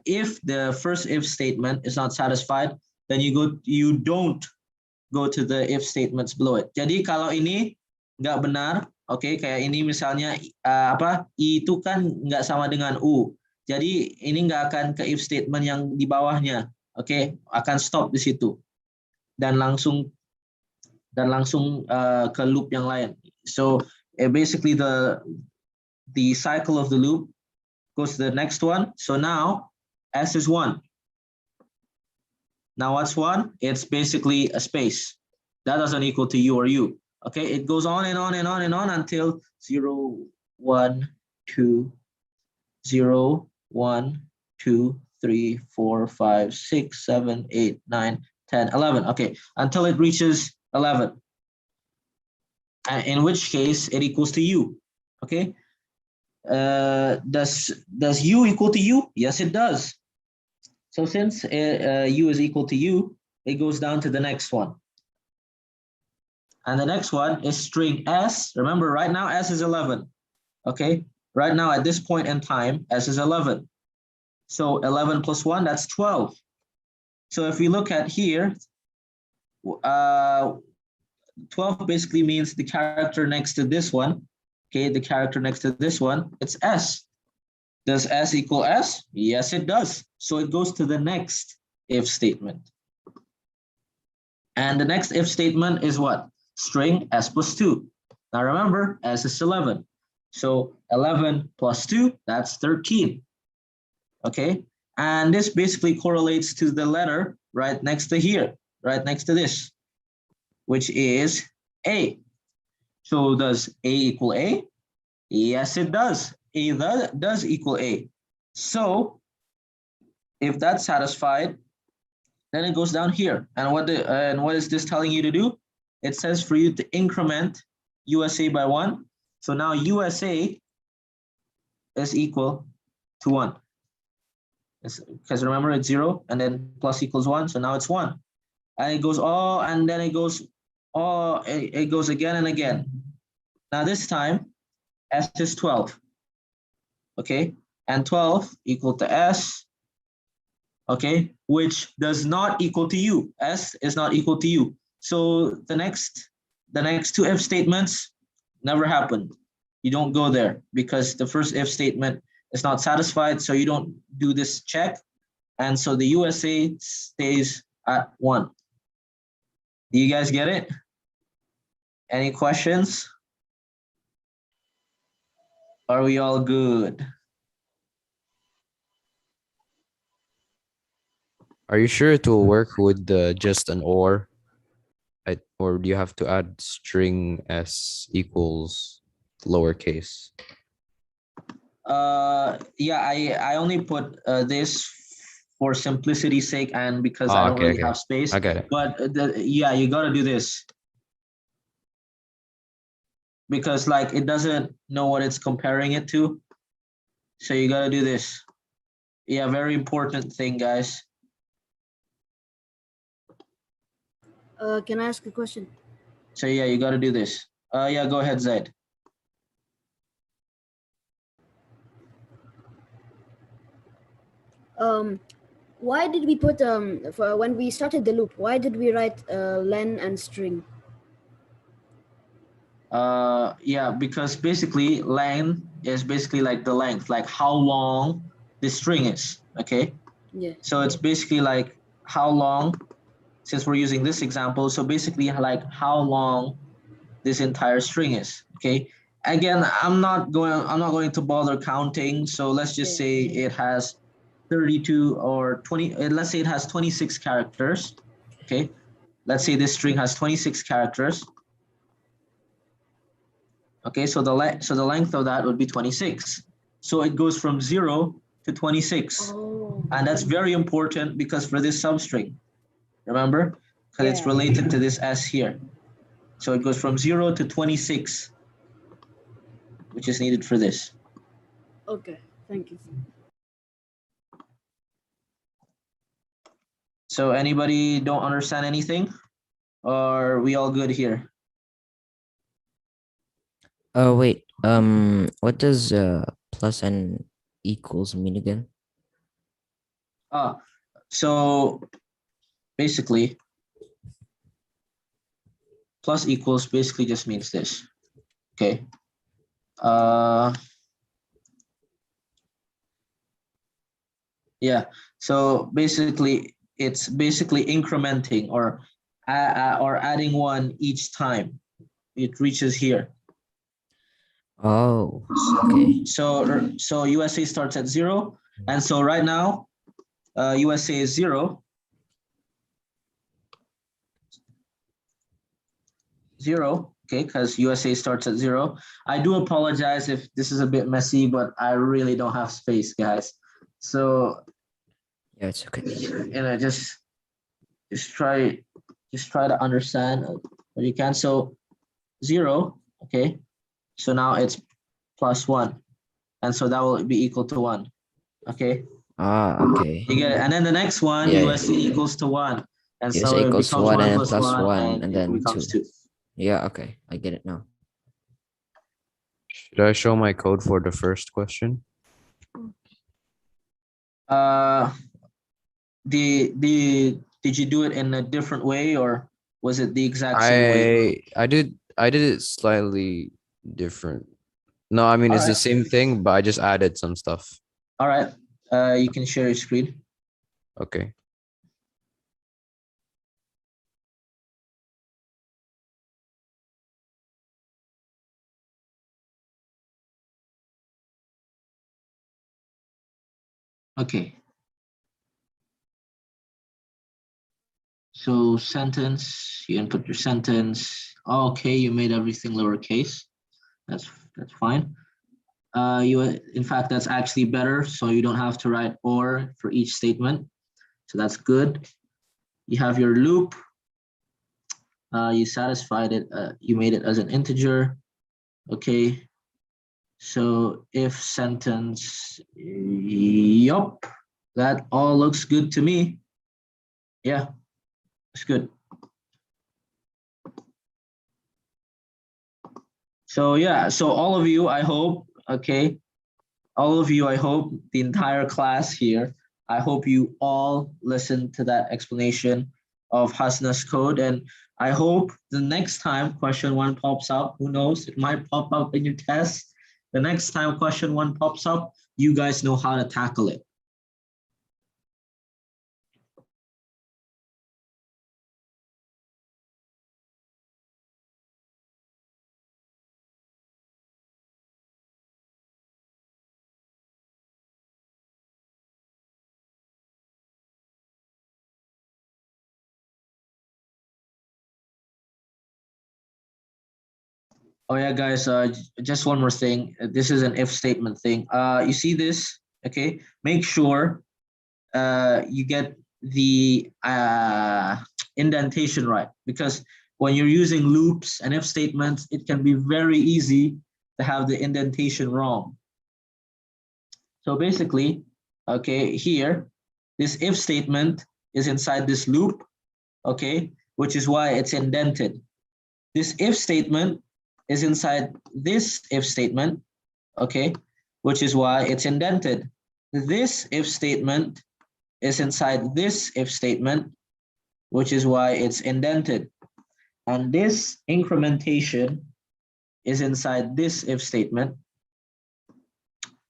[SPEAKER 2] If the first if statement is not satisfied, then you don't go to the if statements below it. Jadi kalau ini nggak benar, okay, kayak ini misalnya I itu kan nggak sama dengan U. Jadi ini nggak akan ke if statement yang di bawahnya, okay, akan stop di situ dan langsung ke loop yang lain. So basically the cycle of the loop goes to the next one. So now S is 1. Now what's 1? It's basically a space. That doesn't equal to U or U. Okay, it goes on and on and on and on until 0, 1, 2, 0, 1, 2, 3, 4, 5, 6, 7, 8, 9, 10, 11. Okay, until it reaches 11. In which case it equals to U. Okay. Does U equal to U? Yes, it does. So since U is equal to U, it goes down to the next one. And the next one is string S. Remember, right now S is 11. Okay, right now at this point in time, S is 11. So 11 plus 1, that's 12. So if we look at here, 12 basically means the character next to this one. Okay, the character next to this one, it's S. Does S equal S? Yes, it does. So it goes to the next if statement. And the next if statement is what? String S plus 2. Now remember, S is 11. So 11 plus 2, that's 13. Okay, and this basically correlates to the letter right next to here, right next to this, which is A. So does A equal A? Yes, it does. A does equal A. So if that's satisfied, then it goes down here. And what is this telling you to do? It says for you to increment USA by 1. So now USA is equal to 1. Because remember, it's 0 and then plus equals 1. So now it's 1. And it goes all, and then it goes again and again. Now this time, S is 12. Okay, and 12 equal to S. Okay, which does not equal to U. S is not equal to U. So the next two if statements never happened. You don't go there because the first if statement is not satisfied. So you don't do this check. And so the USA stays at 1. Do you guys get it? Any questions? Are we all good?
[SPEAKER 6] Are you sure it will work with just an or? Or do you have to add string s equals lowercase?
[SPEAKER 2] Yeah, I only put this for simplicity's sake and because I don't
[SPEAKER 6] Okay,
[SPEAKER 2] really
[SPEAKER 6] okay.
[SPEAKER 2] have space.
[SPEAKER 6] I get it.
[SPEAKER 2] But yeah, you gotta do this because like it doesn't know what it's comparing it to. So you gotta do this. Yeah, very important thing, guys.
[SPEAKER 7] Can I ask a question?
[SPEAKER 2] So yeah, you gotta do this. Yeah, go ahead, Zaid.
[SPEAKER 7] Why did we put for when we started the loop? Why did we write len and string?
[SPEAKER 2] Yeah, because basically length is basically like the length, like how long the string is. Okay.
[SPEAKER 7] Yeah.
[SPEAKER 2] So it's basically like how long, since we're using this example, so basically like how long this entire string is. Okay. Again, I'm not going to bother counting. So let's just say it has 32 or 20, let's say it has 26 characters. Okay. Let's say this string has 26 characters. Okay, so the length of that would be 26. So it goes from 0 to 26.
[SPEAKER 7] Oh.
[SPEAKER 2] And that's very important because for this substring, remember? Because it's related to this S here. So it goes from 0 to 26, which is needed for this.
[SPEAKER 7] Okay, thank you.
[SPEAKER 2] So anybody don't understand anything? Or are we all good here?
[SPEAKER 1] Oh wait. What does plus and equals mean again?
[SPEAKER 2] So basically, plus equals basically just means this. Okay. Yeah, so basically it's basically incrementing or adding 1 each time it reaches here.
[SPEAKER 1] Oh, okay.
[SPEAKER 2] So USA starts at 0, and so right now USA is 0, 0, okay, because USA starts at 0. I do apologize if this is a bit messy, but I really don't have space, guys. So
[SPEAKER 1] Yeah, it's okay.
[SPEAKER 2] just try to understand what you can. So 0, okay, so now it's plus 1, and so that will be equal to 1. Okay,
[SPEAKER 1] Okay.
[SPEAKER 2] you get it. And then the next one,
[SPEAKER 1] Yeah,
[SPEAKER 2] USC equals to 1, and
[SPEAKER 1] Yes,
[SPEAKER 2] so it
[SPEAKER 1] equals
[SPEAKER 2] becomes
[SPEAKER 1] 1
[SPEAKER 2] 1
[SPEAKER 1] and then
[SPEAKER 2] plus
[SPEAKER 1] plus
[SPEAKER 2] 1,
[SPEAKER 1] 1
[SPEAKER 2] and
[SPEAKER 1] and
[SPEAKER 2] it
[SPEAKER 1] then 2.
[SPEAKER 2] becomes 2.
[SPEAKER 1] Yeah, okay. I get it now.
[SPEAKER 6] Should I show my code for the first question?
[SPEAKER 2] Did you do it in a different way, or was it the exact same way?
[SPEAKER 6] I did it slightly different. No, I mean
[SPEAKER 2] All
[SPEAKER 6] it's the
[SPEAKER 2] right.
[SPEAKER 6] same thing, but I just added some stuff.
[SPEAKER 2] All right, you can share your screen.
[SPEAKER 6] Okay.
[SPEAKER 2] Okay. So sentence, you input your sentence. Okay, you made everything lowercase. That's fine. In fact, that's actually better. So you don't have to write or for each statement. So that's good. You have your loop. You satisfied it. You made it as an integer. Okay. So if sentence, yup, that all looks good to me. Yeah, it's good. So yeah, so all of you, I hope, okay, all of you, I hope the entire class here, I hope you all listen to that explanation of Hasna's code. And I hope the next time question 1 pops up, who knows, it might pop up in your test. The next time question 1 pops up, you guys know how to tackle it. Oh yeah, guys. Just one more thing. This is an if statement thing. You see this? Okay. Make sure you get the indentation right, because when you're using loops and if statements, it can be very easy to have the indentation wrong. So basically, okay, here, this if statement is inside this loop, okay, which is why it's indented. This if statement is inside this if statement, okay, which is why it's indented. This if statement is inside this if statement, which is why it's indented. And this incrementation is inside this if statement,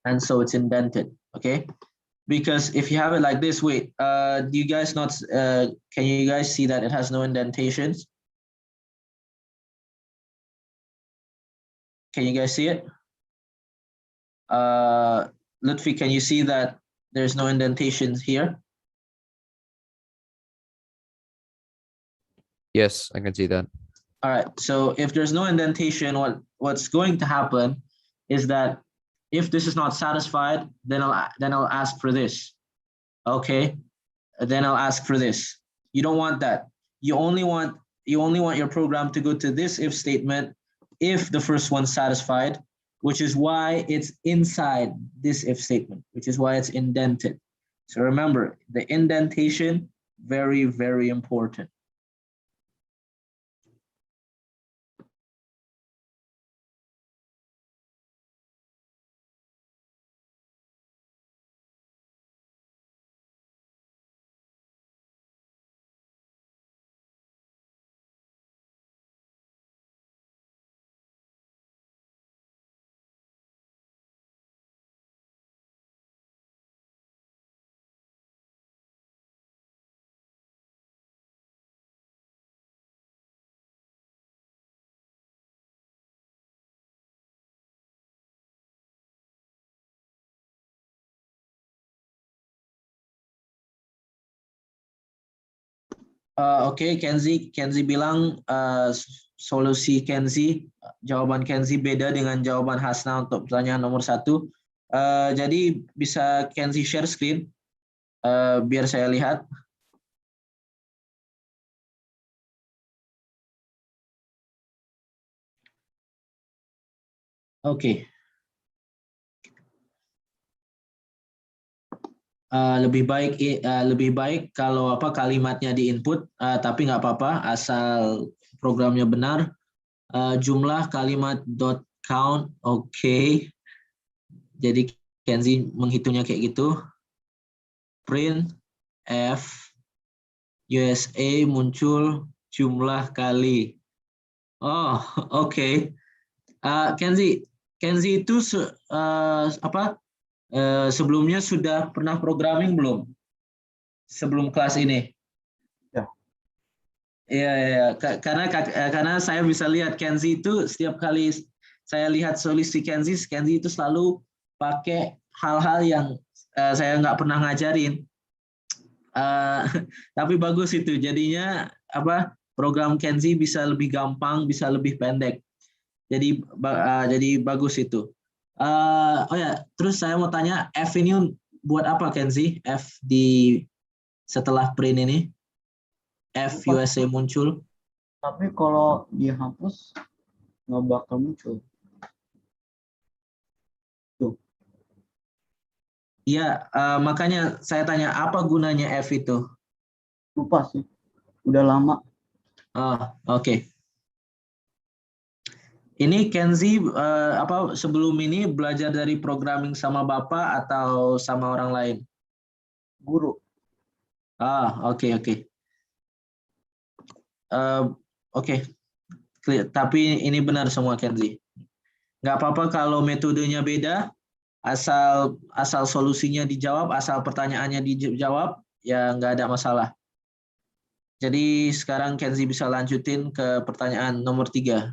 [SPEAKER 2] and so it's indented, okay? Because if you have it like this, wait, do you guys not, can you guys see that it has no indentations? Can you guys see it? Lutfi, can you see that there's no indentations here?
[SPEAKER 6] Yes, I can see that.
[SPEAKER 2] All right, so if there's no indentation, what's going to happen is that if this is not satisfied, then I'll ask for this. Okay, then I'll ask for this. You don't want that. You only want your program to go to this if statement if the first one's satisfied, which is why it's inside this if statement, which is why it's indented. So remember, the indentation, very, very important. Oke, Kenzi bilang solusi Kenzi, jawaban Kenzi beda dengan jawaban Hasna untuk pertanyaan nomor 1. Jadi bisa Kenzi share screen biar saya lihat. Oke. Lebih baik kalau kalimatnya di input, tapi nggak apa-apa asal programnya benar. Jumlah kalimat dot count, oke. Jadi Kenzi menghitungnya kayak gitu. Print F USA muncul jumlah kali. Oh, oke. Kenzi itu sebelumnya sudah pernah programming belum? Sebelum kelas ini?
[SPEAKER 3] Ya.
[SPEAKER 2] Iya, karena saya bisa lihat Kenzi itu setiap kali saya lihat solusi Kenzi itu selalu pakai hal-hal yang saya nggak pernah ngajarin. Tapi bagus itu, jadinya program Kenzi bisa lebih gampang, bisa lebih pendek. Jadi bagus itu. Oh ya, terus saya mau tanya, F ini buat apa Kenzi? F di setelah print ini, F USA muncul.
[SPEAKER 3] Tapi kalau dihapus nggak bakal muncul. Tuh.
[SPEAKER 2] Iya, makanya saya tanya apa gunanya F itu?
[SPEAKER 3] Lupa sih. Udah lama.
[SPEAKER 2] Oke. Ini Kenzi sebelum ini belajar dari programming sama Bapak atau sama orang lain?
[SPEAKER 3] Guru.
[SPEAKER 2] Oke. Oke. Tapi ini benar semua Kenzi. Nggak apa-apa kalau metodenya beda, asal solusinya dijawab, asal pertanyaannya dijawab, ya nggak ada masalah. Jadi sekarang Kenzi bisa lanjutin ke pertanyaan nomor 3.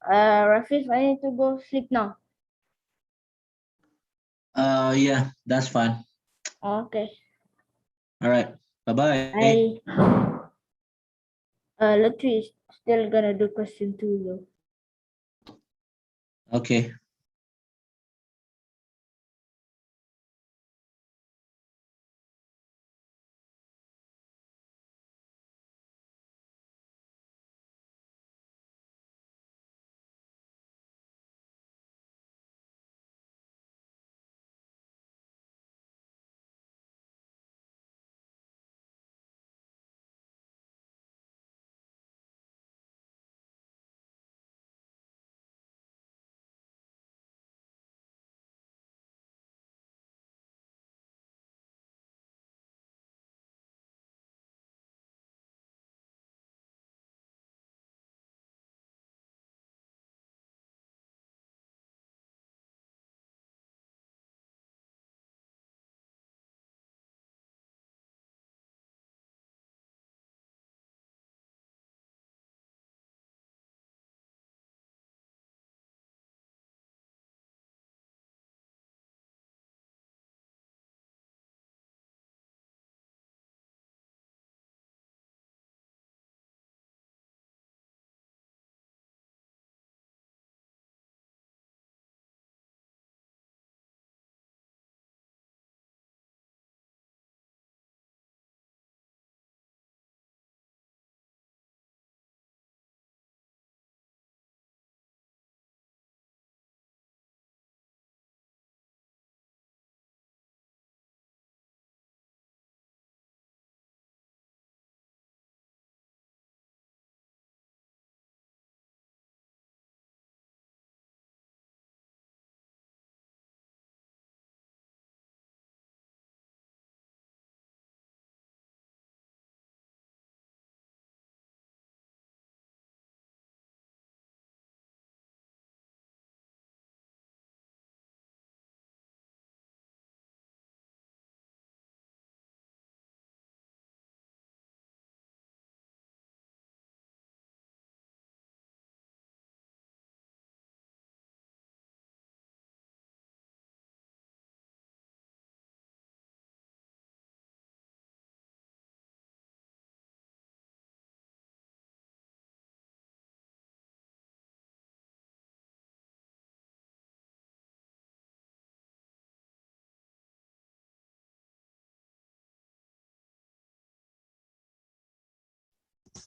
[SPEAKER 4] Rafif, I need to go sleep now.
[SPEAKER 2] Yeah, that's fine.
[SPEAKER 4] Okay.
[SPEAKER 2] All right. Bye-bye.
[SPEAKER 4] I Lotfi is still gonna do question 2 though.
[SPEAKER 2] Okay.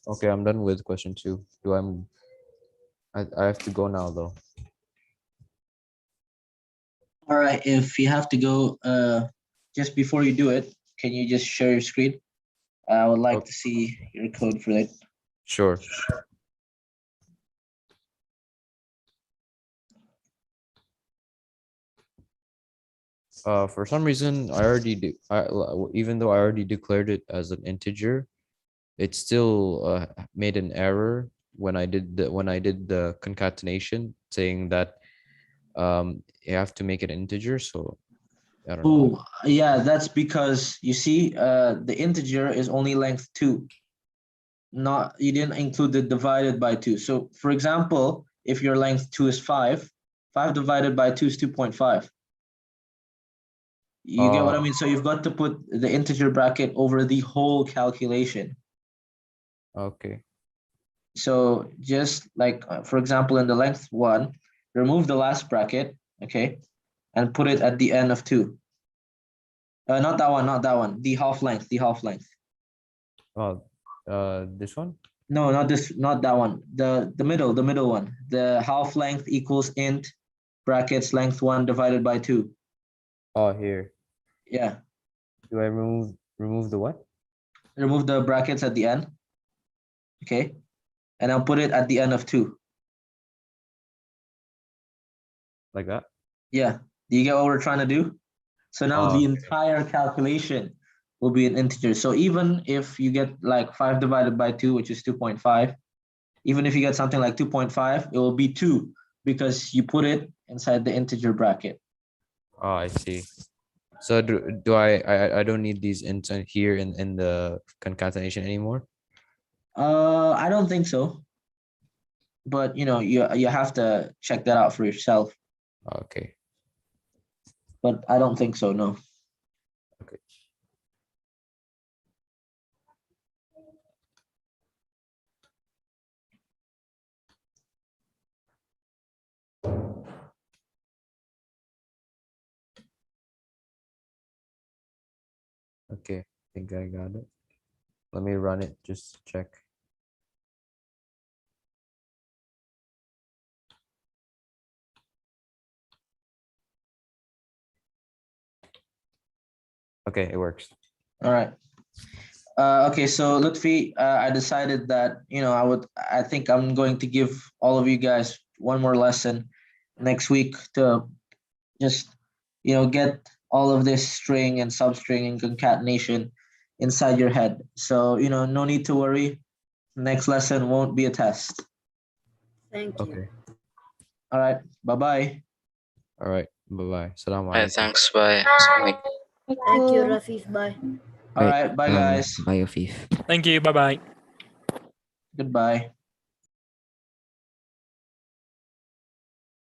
[SPEAKER 6] Okay, I'm done with question 2. I have to go now though.
[SPEAKER 2] All right. If you have to go, just before you do it, can you just share your screen? I would like
[SPEAKER 6] Okay,
[SPEAKER 2] to see your code for that.
[SPEAKER 6] sure. For some reason, I already do. Even though I already declared it as an integer, it still made an error when I did the concatenation, saying that you have to make it integer. So I don't know.
[SPEAKER 2] Oh, yeah, that's because you see, the integer is only length 2. Not you didn't include the divided by 2. So for example, if your length 2 is 5, 5 divided by 2 is 2.5. You get what I mean? So you've got to put the integer bracket over the whole calculation.
[SPEAKER 6] Okay.
[SPEAKER 2] So just like, for example, in the length 1, remove the last bracket, okay, and put it at the end of 2. Not that one, not that one. The half length, the half length.
[SPEAKER 6] This one.
[SPEAKER 2] No, not this, not that one. The middle one. The half length equals int brackets length 1 divided by 2.
[SPEAKER 6] Oh, here.
[SPEAKER 2] Yeah.
[SPEAKER 6] Do I remove the what?
[SPEAKER 2] Remove the brackets at the end. Okay. And I'll put it at the end of 2.
[SPEAKER 6] Like that?
[SPEAKER 2] Yeah. Do you get what we're trying to do? So now the
[SPEAKER 6] Okay.
[SPEAKER 2] entire calculation will be an integer. So even if you get like 5 divided by 2, which is 2.5, even if you get something like 2.5, it will be 2 because you put it inside the integer bracket.
[SPEAKER 6] Oh, I see. So do I don't need these ints in here in the concatenation anymore?
[SPEAKER 2] I don't think so. but you have to check that out for yourself.
[SPEAKER 6] Okay.
[SPEAKER 2] But I don't think so. No.
[SPEAKER 6] Okay. Okay, I think I got it. Let me run it just to check. Okay, it works.
[SPEAKER 2] All right. Okay, so Lutfi, I decided that I think I'm going to give all of you guys one more lesson next week to just get all of this string and substring and concatenation inside your head. So no need to worry. Next lesson won't be a test.
[SPEAKER 7] Thank you.
[SPEAKER 6] Okay.
[SPEAKER 2] All right. Bye bye.
[SPEAKER 6] All right. Bye-bye. Salam
[SPEAKER 8] Bye,
[SPEAKER 6] alaikum.
[SPEAKER 8] thanks. Bye.
[SPEAKER 5] Bye.
[SPEAKER 7] Thank you, Rafif. Bye.
[SPEAKER 2] All right. Bye, guys.
[SPEAKER 1] Bye, Afif.
[SPEAKER 9] Thank you. Bye bye.
[SPEAKER 2] Goodbye.